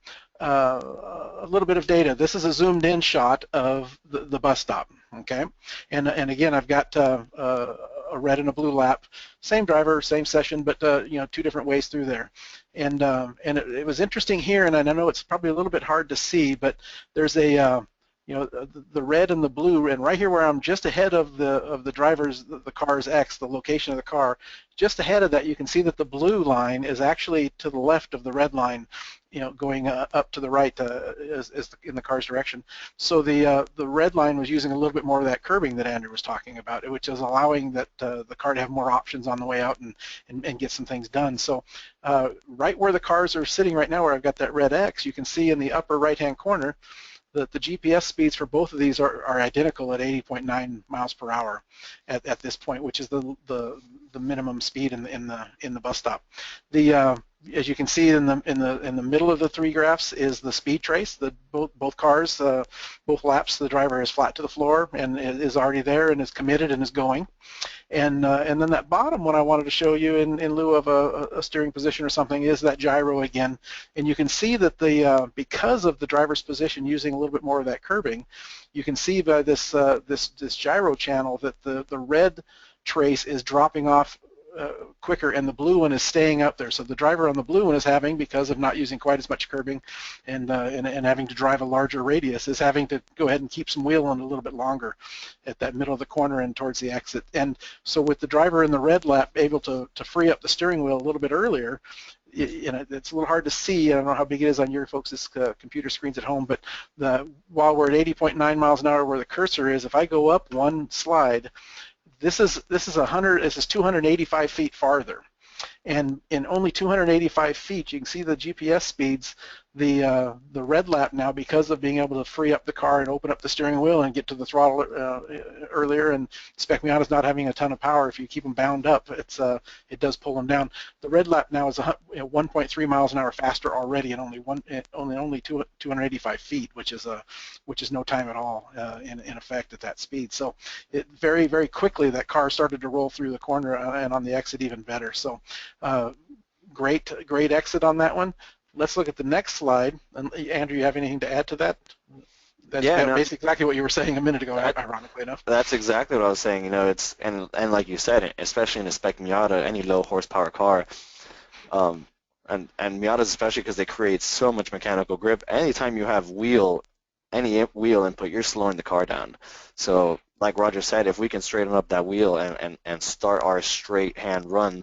little bit of data. This is a zoomed in shot of the bus stop, okay? And again, I've got a red and a blue lap, same driver, same session, but 2 different ways through there. And it was interesting here, and I know it's probably a little bit hard to see, but there's a the red and the blue, and right here where I'm just ahead of the driver's, the car's X, the location of the car, just ahead of that, you can see that the blue line is actually to the left of the red line, going up to the right in the car's direction. So the red line was using a little bit more of that curbing that Andrew was talking about, which is allowing the car to have more options on the way out and get some things done. So right where the cars are sitting right now, where I've got that red X, you can see in the upper right-hand corner that the GPS speeds for both of these are identical at 80.9 miles per hour at this point, which is the minimum speed in the bus stop. As you can see in the middle of the 3 graphs is the speed trace. Both cars, both laps, the driver is flat to the floor and is already there and is committed and is going. And then that bottom one I wanted to show you in lieu of a steering position or something is that gyro again. And you can see that because of the driver's position using a little bit more of that curbing, you can see by this gyro channel that the red trace is dropping off quicker and the blue one is staying up there. So the driver on the blue one is having, because of not using quite as much curbing and having to drive a larger radius, is having to go ahead and keep some wheel on a little bit longer at that middle of the corner and towards the exit. And so with the driver in the red lap able to free up the steering wheel a little bit earlier, it's a little hard to see. I don't know how big it is on your folks' computer screens at home, but while we're at 80.9 miles an hour where the cursor is, if I go up 1 slide, this is 285 feet farther, and in only 285 feet, you can see the GPS speeds. The red lap now, because of being able to free up the car and open up the steering wheel and get to the throttle earlier, and Spec Miata's not having a ton of power. If you keep them bound up, it does pull them down. The red lap now is 1.3 miles an hour faster already, and only 285 feet, which is no time at all in effect at that speed. So very, very quickly that car started to roll through the corner and on the exit even better. So great exit on that one. Let's look at the next slide. And Andrew, you have anything to add to that? That's basically exactly what you were saying a minute ago, ironically enough. That's exactly what I was saying. It's and like you said, especially in a Spec Miata, any low horsepower car, and Miatas especially, because they create so much mechanical grip. Anytime you have any wheel input, you're slowing the car down. So like Roger said, if we can straighten up that wheel and start our straight hand run,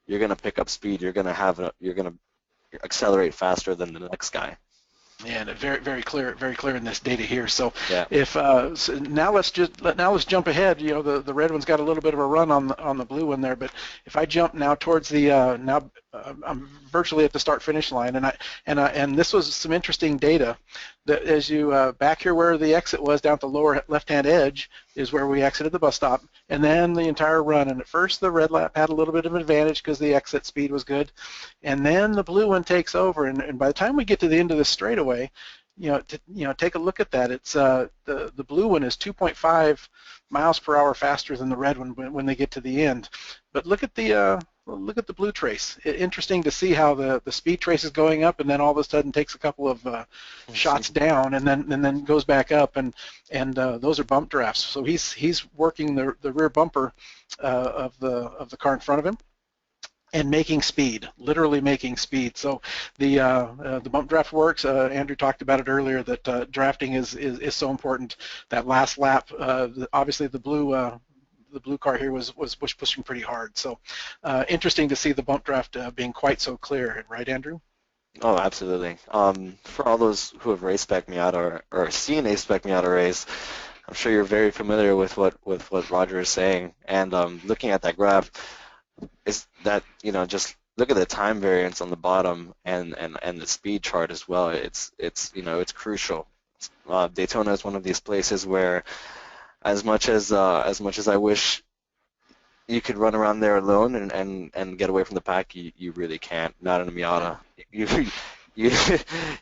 you're gonna pick up speed. You're gonna accelerate faster than the next guy. And very, very clear in this data here. So yeah. If so now let's jump ahead. The red one's got a little bit of a run on the blue one there, but if I jump now towards the I'm virtually at the start-finish line, and this was some interesting data that as you back here where the exit was down at the lower left-hand edge is where we exited the bus stop, and then the entire run. And at first the red lap had a little bit of an advantage because the exit speed was good, and then the blue one takes over. And by the time we get to the end of the straightaway, take a look at that. It's the blue one is 2.5 miles per hour faster than the red one when they get to the end. But look at the blue trace. Interesting to see how the speed trace is going up, and then all of a sudden takes a couple of shots down, and then goes back up, and those are bump drafts. So he's working the rear bumper of the car in front of him. and making speed, literally making speed. So the bump draft works. Andrew talked about it earlier that drafting is so important. That last lap, obviously the blue car here was pushing pretty hard. So interesting to see the bump draft being quite so clear, right, Andrew? Oh, absolutely. For all those who have raced Spec Miata or seen a Spec Miata race, I'm sure you're very familiar with what Roger is saying. And looking at that graph, is that just look at the time variance on the bottom and the speed chart as well. It's crucial. Daytona is one of these places where as much as I wish you could run around there alone and get away from the pack, you really can't. Not in a Miata. You you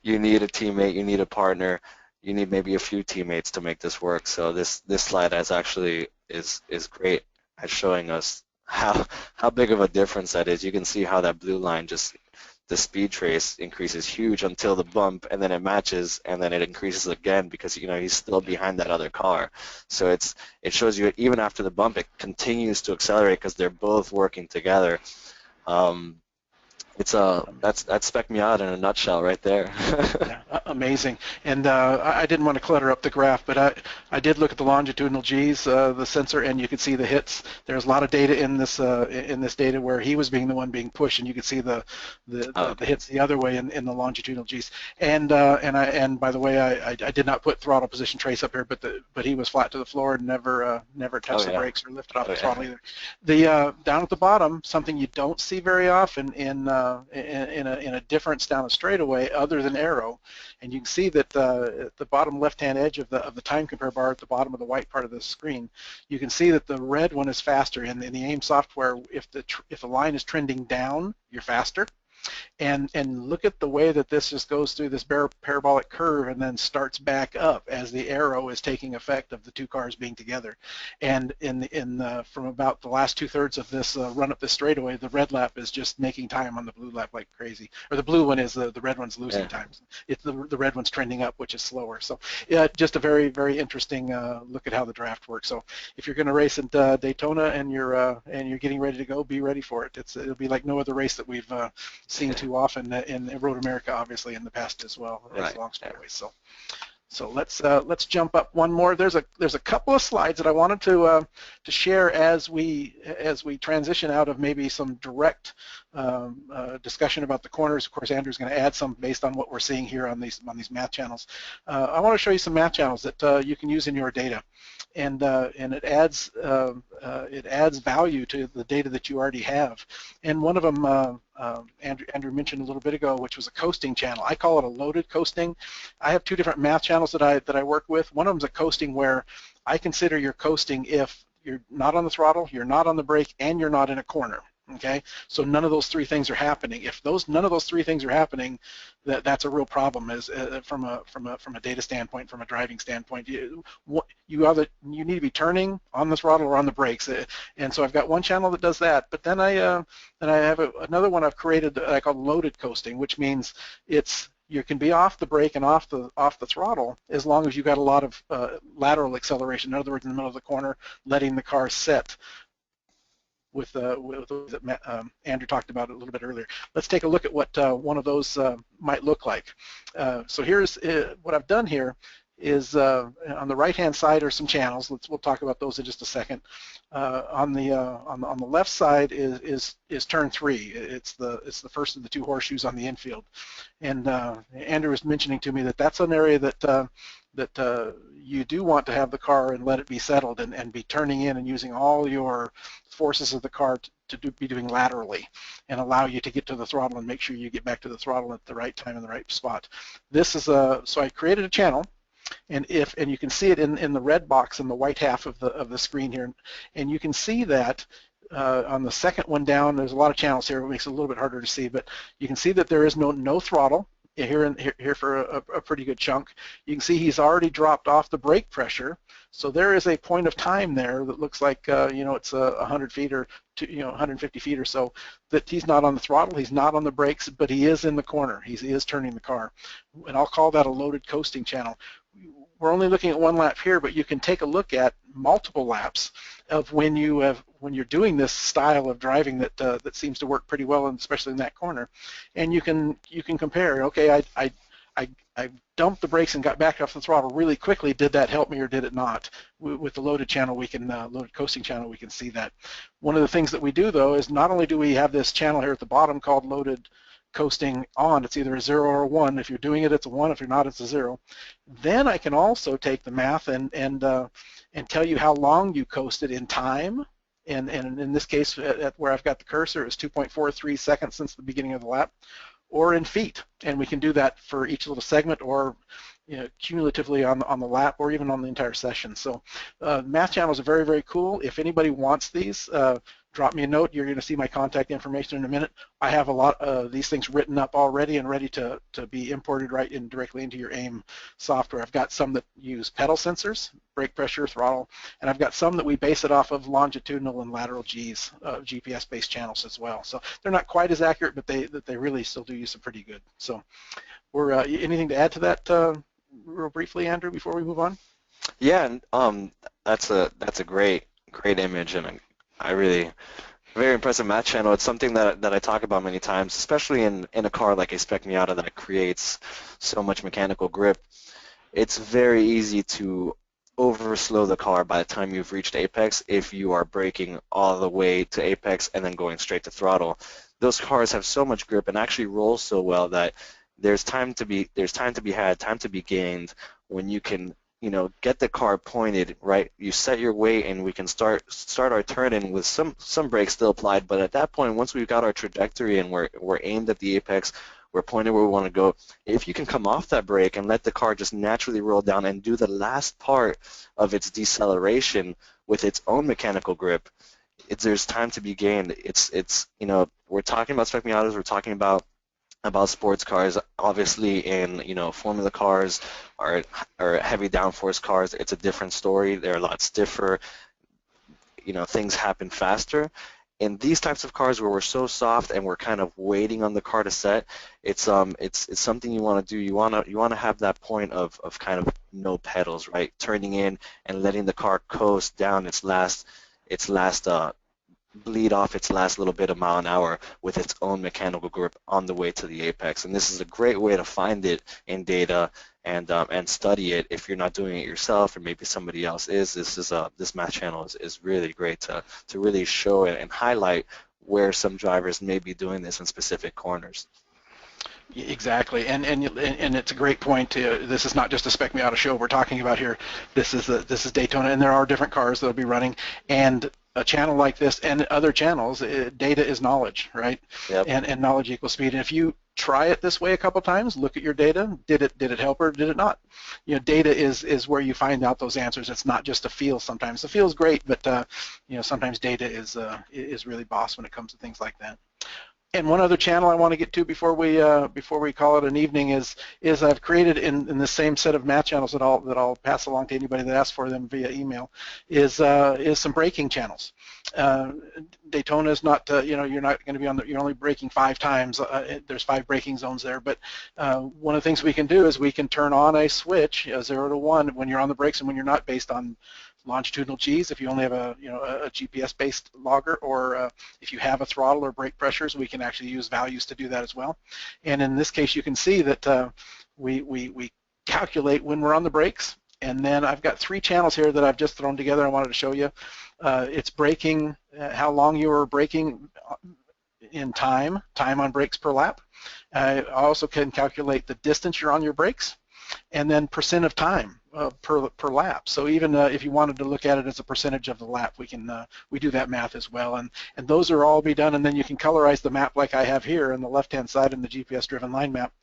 you need a teammate, you need a partner, you need maybe a few teammates to make this work. So this slide is great at showing us how big of a difference that is. You can see how that blue line just the speed trace increases huge until the bump, and then it matches, and then it increases again because he's still behind that other car. So it shows you even after the bump, it continues to accelerate because they're both working together. That's Spec Miata in a nutshell right there. Yeah, amazing. And I didn't want to clutter up the graph, but I did look at the longitudinal Gs, the sensor, and you could see the hits. There's a lot of data in this data where he was being the one being pushed, and you could see the hits the other way in the longitudinal Gs. And by the way, I did not put throttle position trace up here, but he was flat to the floor and never touched the brakes or lifted off the throttle either. The down at the bottom, something you don't see very often in a difference down a straightaway other than aero, and you can see that at the bottom left-hand edge of the time compare bar at the bottom of the white part of the screen, you can see that the red one is faster. In the AiM software, if the line is trending down, you're faster. And look at the way that this just goes through this parabolic curve and then starts back up as the arrow is taking effect of the two cars being together. And from about the last 2/3 of this run up this straightaway, the red lap is just making time on the blue lap like crazy. Or the blue one is the red one's losing time. It's the red one's trending up, which is slower. So yeah, just a very, very interesting look at how the draft works. So if you're going to race at Daytona and you're getting ready to go, be ready for it. It'll be like no other race that we've seen too often in Road America, obviously in the past as well, as long straightaways. So let's jump up one more. There's a couple of slides that I wanted to share as we transition out of maybe some direct discussion about the corners. Of course, Andrew's going to add some based on what we're seeing here on these math channels. I want to show you some math channels that you can use in your data, and it adds value to the data that you already have. And one of them Andrew mentioned a little bit ago, which was a coasting channel. I call it a loaded coasting. I have two different math channels that I work with. One of them is a coasting where I consider your coasting if you're not on the throttle, you're not on the brake, and you're not in a corner. Okay, so none of those three things are happening. If none of those three things are happening, that's a real problem. From a data standpoint, from a driving standpoint, you need to be turning on the throttle or on the brakes. And so I've got one channel that does that. But then I have another one I've created that I call loaded coasting, which means you can be off the brake and off the throttle as long as you've got a lot of lateral acceleration. In other words, in the middle of the corner, letting the car set. With Andrew talked about it a little bit earlier. Let's take a look at what one of those might look like. So here's what I've done here is on the right-hand side are some channels. We'll talk about those in just a second. On the left side is turn 3. It's the first of the two horseshoes on the infield. And Andrew was mentioning to me that that's an area that you do want to have the car and let it be settled and be turning in and using all your forces of the car to be doing laterally and allow you to get to the throttle and make sure you get back to the throttle at the right time in the right spot. This is so I created a channel, and you can see it in the red box in the white half of the screen here, and you can see that on the second one down, there's a lot of channels here. It makes it a little bit harder to see, but you can see that there is no throttle here for a pretty good chunk. You can see he's already dropped off the brake pressure, so there is a point of time there that looks like it's 100 feet or 150 feet or so that he's not on the throttle, he's not on the brakes, but he is in the corner. He is turning the car, and I'll call that a loaded coasting channel. We're only looking at one lap here, but you can take a look at multiple laps of when you're doing this style of driving that seems to work pretty well, and especially in that corner, and you can compare. Okay, I dumped the brakes and got back off the throttle really quickly. Did that help me or did it not? With the loaded channel, loaded coasting channel, we can see that. One of the things that we do though is not only do we have this channel here at the bottom called loaded coasting on, it's either a 0 or a 1. If you're doing it, it's a 1. If you're not, it's a 0. Then I can also take the math and tell you how long you coasted in time. And in this case, at where I've got the cursor, it's 2.43 seconds since the beginning of the lap, or in feet. And we can do that for each little segment, or cumulatively on the lap, or even on the entire session. So math channels are very, very cool. If anybody wants these, drop me a note. You're going to see my contact information in a minute. I have a lot of these things written up already and ready to be imported right in directly into your AiM software. I've got some that use pedal sensors, brake pressure, throttle, and I've got some that we base it off of longitudinal and lateral Gs, GPS-based channels as well. So they're not quite as accurate, but they really still do use some pretty good. So we're anything to add to that real briefly, Andrew, before we move on? Yeah, and that's a great image, and I really very impressive match channel. It's something that I talk about many times, especially in a car like a Spec Miata that creates so much mechanical grip. It's very easy to overslow the car by the time you've reached apex if you are braking all the way to apex and then going straight to throttle. Those cars have so much grip and actually roll so well that there's time to be had, time to be gained when you can get the car pointed right. You set your weight, and we can start our turn in with some brakes still applied. But at that point, once we've got our trajectory and we're aimed at the apex, we're pointed where we want to go. If you can come off that brake and let the car just naturally roll down and do the last part of its deceleration with its own mechanical grip, there's time to be gained. We're talking about Spec Miatas. We're talking about sports cars. Obviously in formula cars or heavy downforce cars, it's a different story. They're a lot stiffer. Things happen faster. In these types of cars where we're so soft and we're kind of waiting on the car to set, it's something you want to do. You want to have that point of kind of no pedals, right? Turning in and letting the car coast down its last bleed off its last little bit of mile an hour with its own mechanical grip on the way to the apex. And this is a great way to find it in data and study it if you're not doing it yourself, or maybe somebody else is. This math channel is really great to really show it and highlight where some drivers may be doing this in specific corners. Exactly, and it's a great point. This is not just a Spec Miata show we're talking about here. This is Daytona, and there are different cars that'll be running. And a channel like this and other channels, data is knowledge, right? Yep. And knowledge equals speed. And if you try it this way a couple times, look at your data. Did it help or did it not? Data is where you find out those answers. It's not just a feel. Sometimes the feel's great, but sometimes data is really boss when it comes to things like that. And one other channel I want to get to before we call it an evening is I've created in the same set of math channels that I'll pass along to anybody that asks for them via email is some braking channels. Daytona is not you're not going to be you're only braking 5 times. There's 5 braking zones there, but one of the things we can do is we can turn on a switch 0 to 1 when you're on the brakes and when you're not, based on longitudinal Gs if you only have a GPS-based logger, or if you have a throttle or brake pressures, we can actually use values to do that as well. And in this case, you can see that we calculate when we're on the brakes, and then I've got 3 channels here that I've just thrown together. I wanted to show you. It's braking, how long you are braking in time on brakes per lap. I also can calculate the distance you're on your brakes, and then percent of time per lap. So even if you wanted to look at it as a percentage of the lap, we do that math as well, and those are all be done, and then you can colorize the map like I have here on the left-hand side in the GPS-driven line map,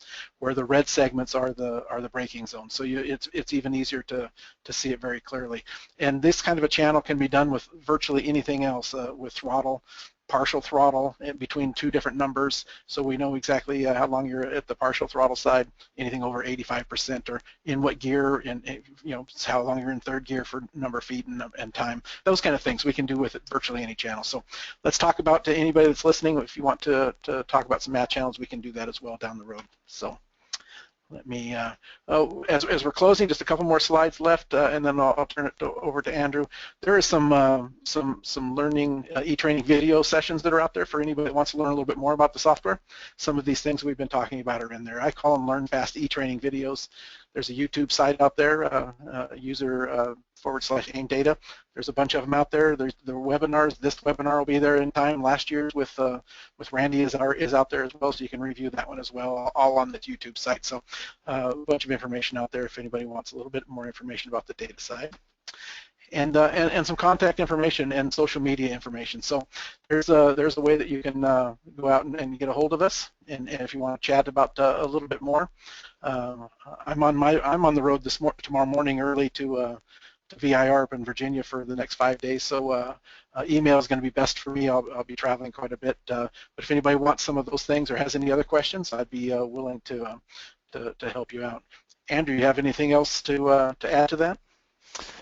where the red segments are the braking zones. So it's even easier to see it very clearly. And this kind of a channel can be done with virtually anything else, with throttle, partial throttle between 2 different numbers, so we know exactly how long you're at the partial throttle side, anything over 85%, or in what gear, and how long you're in 3rd gear for number of feet and time. Those kind of things we can do with virtually any channel. So let's talk about, to anybody that's listening, if you want to talk about some math channels, we can do that as well down the road. So let me, as we're closing, just a couple more slides left, and then I'll turn it over to Andrew. There is some learning e-training video sessions that are out there for anybody that wants to learn a little bit more about the software. Some of these things we've been talking about are in there. I call them LearnFast e-training videos. There's a YouTube site out there, user /AiM data. There's a bunch of them out there. There's the webinars. This webinar will be there in time. Last year's with Randy is out there as well, so you can review that one as well, all on the YouTube site. So a bunch of information out there if anybody wants a little bit more information about the data side. And some contact information and social media information. So there's a way that you can go out and get a hold of us, and if you want to chat about a little bit more. I'm on the road tomorrow morning early to VIR up in Virginia for the next 5 days, so email is going to be best for me. I'll be traveling quite a bit, but if anybody wants some of those things or has any other questions, I'd be willing to help you out. Andrew, you have anything else to add to that?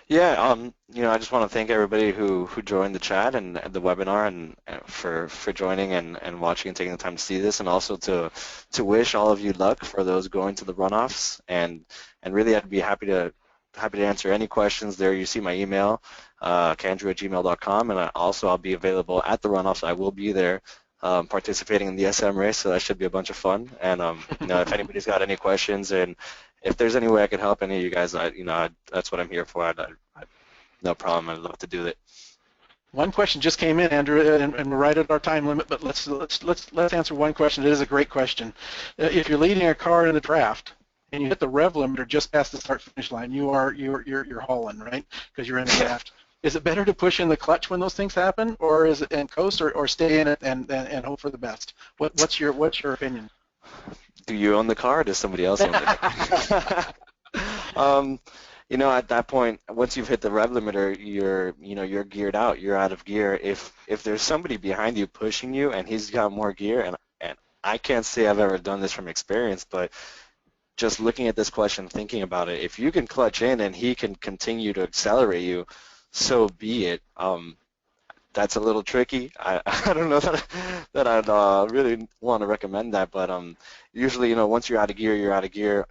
Yeah, I just want to thank everybody who joined the chat and the webinar, and for joining and watching and taking the time to see this, and also to wish all of you luck for those going to the runoffs, and really I'd be happy to answer any questions there. You see my email, kandrew@gmail.com, and I'll be available at the runoffs. I will be there participating in the SM race, so that should be a bunch of fun. And if anybody's got any questions, and if there's any way I could help any of you guys, that's what I'm here for. No problem. I'd love to do it. One question just came in, Andrew, and we're right at our time limit. But let's answer one question. It is a great question. If you're leading a car in a draft and you hit the rev limiter just past the start-finish line, you're hauling, right? Because you're in a draft. Is it better to push in the clutch when those things happen, or is it and coast, or stay in it and hope for the best? What's your opinion? Do you own the car, or does somebody else own it? At that point, once you've hit the rev limiter, you're geared out. You're out of gear. If there's somebody behind you pushing you, and he's got more gear, and I can't say I've ever done this from experience, but just looking at this question, thinking about it, if you can clutch in and he can continue to accelerate you, so be it. That's a little tricky. I don't know that I'd really want to recommend that, but usually, once you're out of gear, you're out of gear.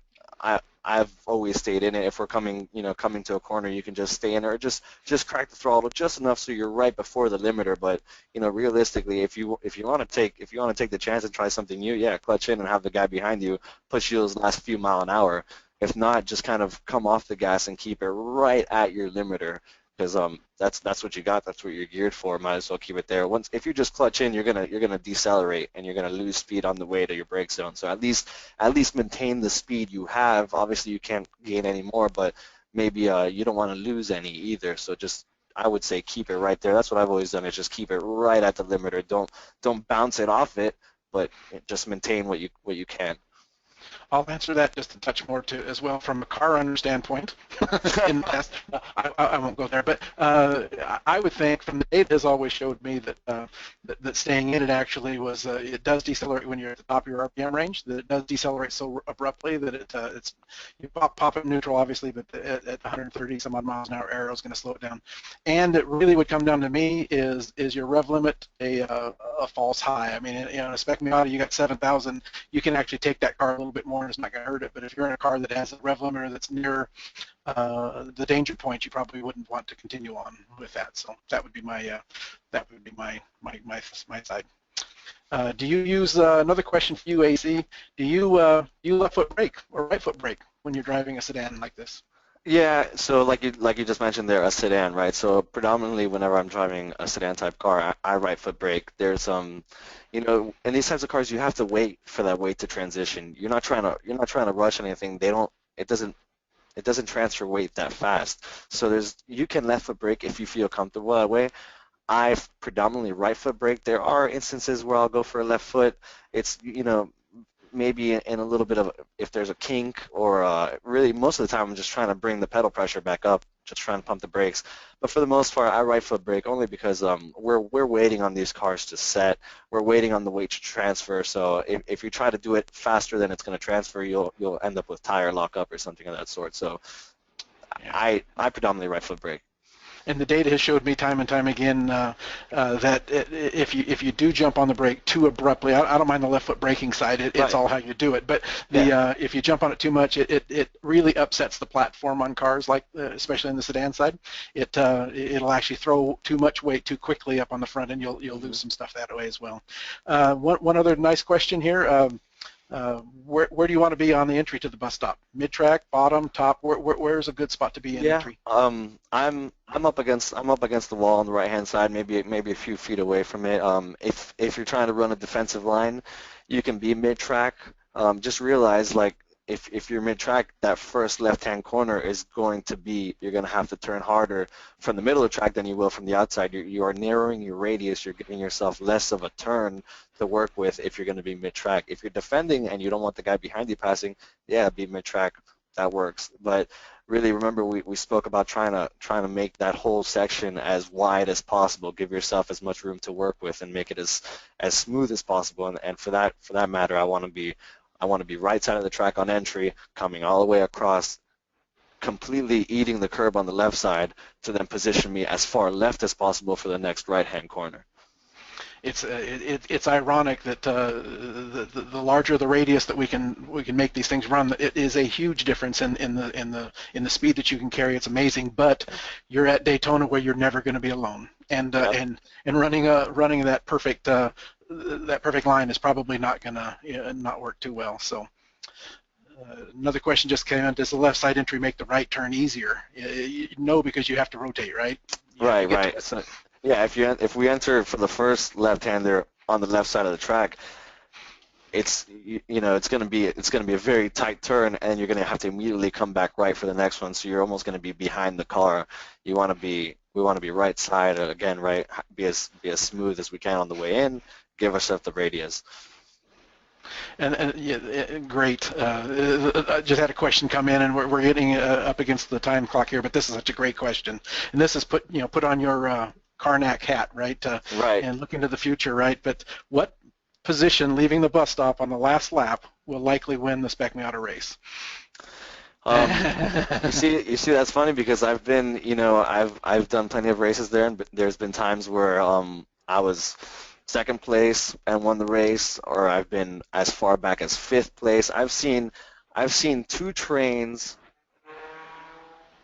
I've always stayed in it. If we're coming to a corner, you can just stay in it, or just crack the throttle just enough so you're right before the limiter. But realistically, if you want to take the chance and try something new, yeah, clutch in and have the guy behind you push you those last few mile an hour. If not, just kind of come off the gas and keep it right at your limiter, because that's what you got. That's what you're geared for. Might as well keep it there. If you just clutch in, you're gonna decelerate and you're gonna lose speed on the way to your brake zone. So at least maintain the speed you have. Obviously, you can't gain any more, but maybe you don't want to lose any either. So I would say keep it right there. That's what I've always done. Is just keep it right at the limiter. Don't bounce it off it, but just maintain what you can. I'll answer that just a touch more too, as well, from a car owner standpoint. In the past, I won't go there, but I would think from the data has always showed me that staying in it actually was it does decelerate when you're at the top of your RPM range. That it does decelerate so abruptly that it's you pop it neutral obviously, but at 130 some odd miles an hour aero is going to slow it down. And it really would come down to me is your rev limit a false high. I mean, in a spec Miata, you got 7,000. You can actually take that car a little bit more and it's not going to hurt it. But if you're in a car that has a rev limiter that's near the danger point, you probably wouldn't want to continue on with that. So that would be my side. Do you use another question for you, AC? Do you left foot brake or right foot brake when you're driving a sedan like this? Yeah, so like you just mentioned there, a sedan, right? So predominantly whenever I'm driving a sedan type car, I right foot brake. There's in these types of cars you have to wait for that weight to transition. You're not trying to rush anything. It doesn't transfer weight that fast. So you can left foot brake if you feel comfortable that way. I predominantly right foot brake. There are instances where I'll go for a left foot. It's maybe in a little bit of if there's a kink, or really most of the time I'm just trying to bring the pedal pressure back up, just trying to pump the brakes. But for the most part, I right foot brake only because we're waiting on these cars to set. We're waiting on the weight to transfer. So if you try to do it faster than it's going to transfer, you'll end up with tire lockup or something of that sort. So yeah. I predominantly right foot brake. and the data has showed me time and time again that if you do jump on the brake too abruptly, I don't mind the left foot braking side. It's Right. all how you do it. But Yeah. if you jump on it too much, it really upsets the platform on cars, like especially in the sedan side. It'll actually throw too much weight too quickly up on the front, and you'll lose some stuff that way as well. One other nice question here. Where do you want to be on the entry to the bus stop? Mid-track, bottom, top? Where's a good spot to be in Yeah. entry? I'm up against the wall on the right hand side, maybe a few feet away from it. If you're trying to run a defensive line, you can be mid-track. Just realize, like, if you're mid-track, that first left-hand corner is going to be, you're going to have to turn harder from the middle of the track than you will from the outside. You are narrowing your radius. You're giving yourself less of a turn to work with if you're going to be mid-track. If you're defending and you don't want the guy behind you passing, yeah, be mid-track. That works. But really, remember, we spoke about trying to make that whole section as wide as possible. Give yourself as much room to work with and make it as smooth as possible. And for that matter, I want to be right side of the track on entry, coming all the way across, completely eating the curb on the left side to then position me as far left as possible for the next right-hand corner. It's ironic that the larger the radius that we can make these things run, it is a huge difference in the speed that you can carry. It's amazing, but you're at Daytona where you're never going to be alone, and running that perfect line is probably not going to not work too well. So. Another question just came in: does the left side entry make the right turn easier? No, because you have to rotate, right? Right. So, yeah, if we enter for the first left-hander on the left side of the track, it's going to be a very tight turn, and you're going to have to immediately come back right for the next one. So you're almost going to be behind the car. We want to be right side again, right? Be as smooth as we can on the way in. Give ourselves the radius. And yeah, great. I just had a question come in, and we're getting up against the time clock here, but this is such a great question. And this is put on your Karnak hat, right? Right. And look into the future, right? But what position leaving the bus stop on the last lap will likely win the Spec Miata race? You see, that's funny because I've been, I've done plenty of races there, and there's been times where I was second place and won the race, or I've been as far back as fifth place. I've seen two trains,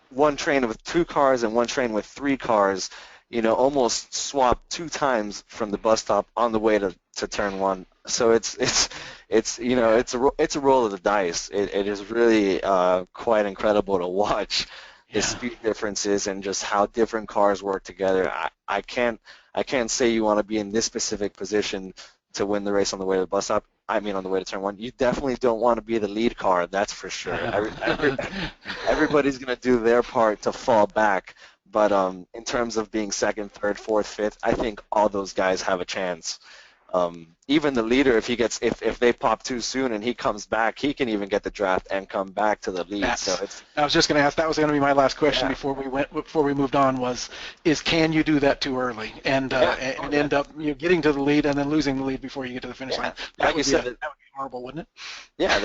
one train with two cars and one train with three cars, almost swap two times from the bus stop on the way to turn one. So it's a roll of the dice. It is really quite incredible to watch the speed differences and just how different cars work together. I can't say you want to be in this specific position to win the race on the way to the bus stop. I mean, on the way to turn one. You definitely don't want to be the lead car, that's for sure. Everybody's going to do their part to fall back. But in terms of being second, third, fourth, fifth, I think all those guys have a chance. Even the leader, if they pop too soon and he comes back, he can even get the draft and come back to the lead. I was just going to ask. That was going to be my last question before we moved on. Can you do that too early and end up getting to the lead and then losing the lead before you get to the finish line? That would be horrible, wouldn't it? Yeah,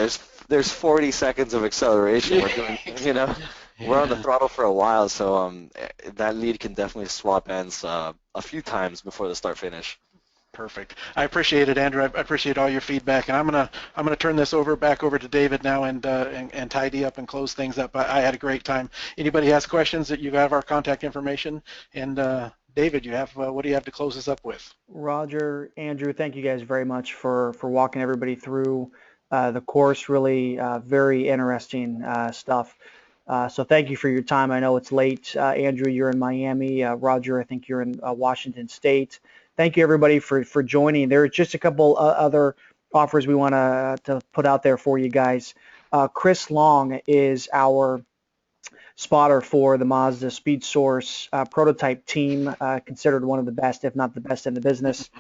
there's 40 seconds of acceleration. We're doing, we're on the throttle for a while, so that lead can definitely swap ends a few times before the start finish. Perfect. I appreciate it, Andrew. I appreciate all your feedback, and I'm gonna turn this back over to David now and tidy up and close things up. I had a great time. Anybody has questions, that you have our contact information, and David, what do you have to close this up with? Roger, Andrew, thank you guys very much for walking everybody through the course. Really very interesting stuff. So thank you for your time. I know it's late. Andrew, you're in Miami. Roger, I think you're in Washington State. Thank you, everybody, for joining. There are just a couple other offers we want to put out there for you guys. Chris Long is our spotter for the Mazda Speed Source prototype team, considered one of the best, if not the best in the business.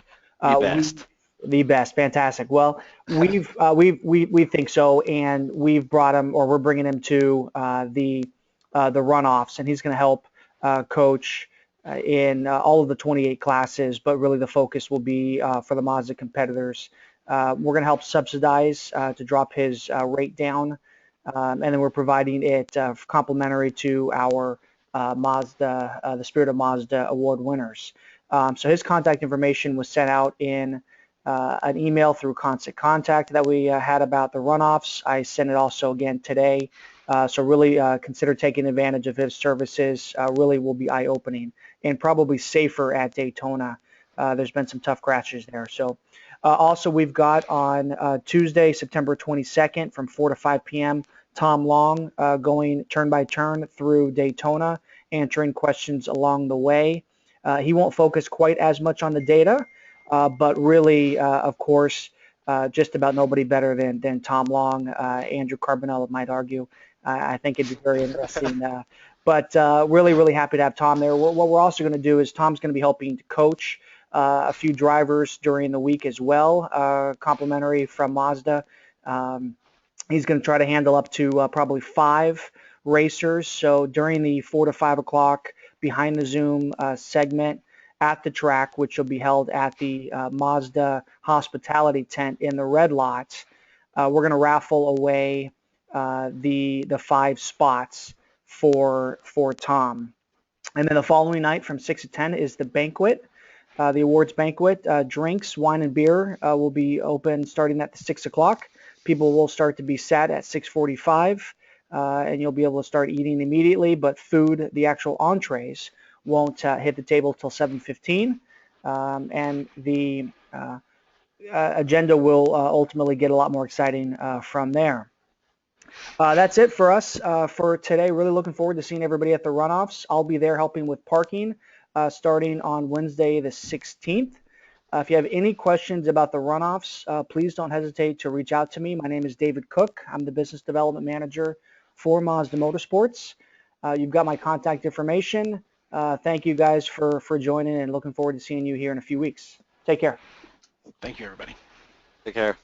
The best, fantastic. Well, we think so, and we've brought him, or we're bringing him to the runoffs, and he's going to help coach in all of the 28 classes, but really the focus will be for the Mazda competitors. We're going to help subsidize to drop his rate down, and then we're providing it complimentary to our Mazda, the Spirit of Mazda award winners. So his contact information was sent out in an email through Constant Contact that we had about the runoffs. I sent it also again today. So really consider taking advantage of his services. Really will be eye-opening and probably safer at Daytona. There's been some tough crashes there. So also we've got on Tuesday, September 22nd from 4 to 5 p.m. Tom Long going turn by turn through Daytona, answering questions along the way. He won't focus quite as much on the data, but really, of course, just about nobody better than Tom Long. Andrew Carbonell might argue. I think it'd be very interesting. But really, really happy to have Tom there. What we're also going to do is Tom's going to be helping to coach a few drivers during the week as well, complimentary from Mazda. He's going to try to handle up to probably 5 racers. So during the 4 to 5 o'clock behind the Zoom segment at the track, which will be held at the Mazda hospitality tent in the red lot, we're going to raffle away the 5 spots for Tom. And then the following night from 6 to 10 is the banquet, the awards banquet. Drinks, wine and beer will be open starting at the 6 o'clock. People will start to be sat at 6:45, and you'll be able to start eating immediately. But food, the actual entrees, won't hit the table till 7:15, and the agenda will ultimately get a lot more exciting from there. That's it for us for today. Really looking forward to seeing everybody at the runoffs. I'll be there helping with parking starting on Wednesday the 16th. If you have any questions about the runoffs, please don't hesitate to reach out to me. My name is David Cook. I'm the Business Development Manager for Mazda Motorsports. You've got my contact information. Thank you guys for joining and looking forward to seeing you here in a few weeks. Take care. Thank you, everybody. Take care.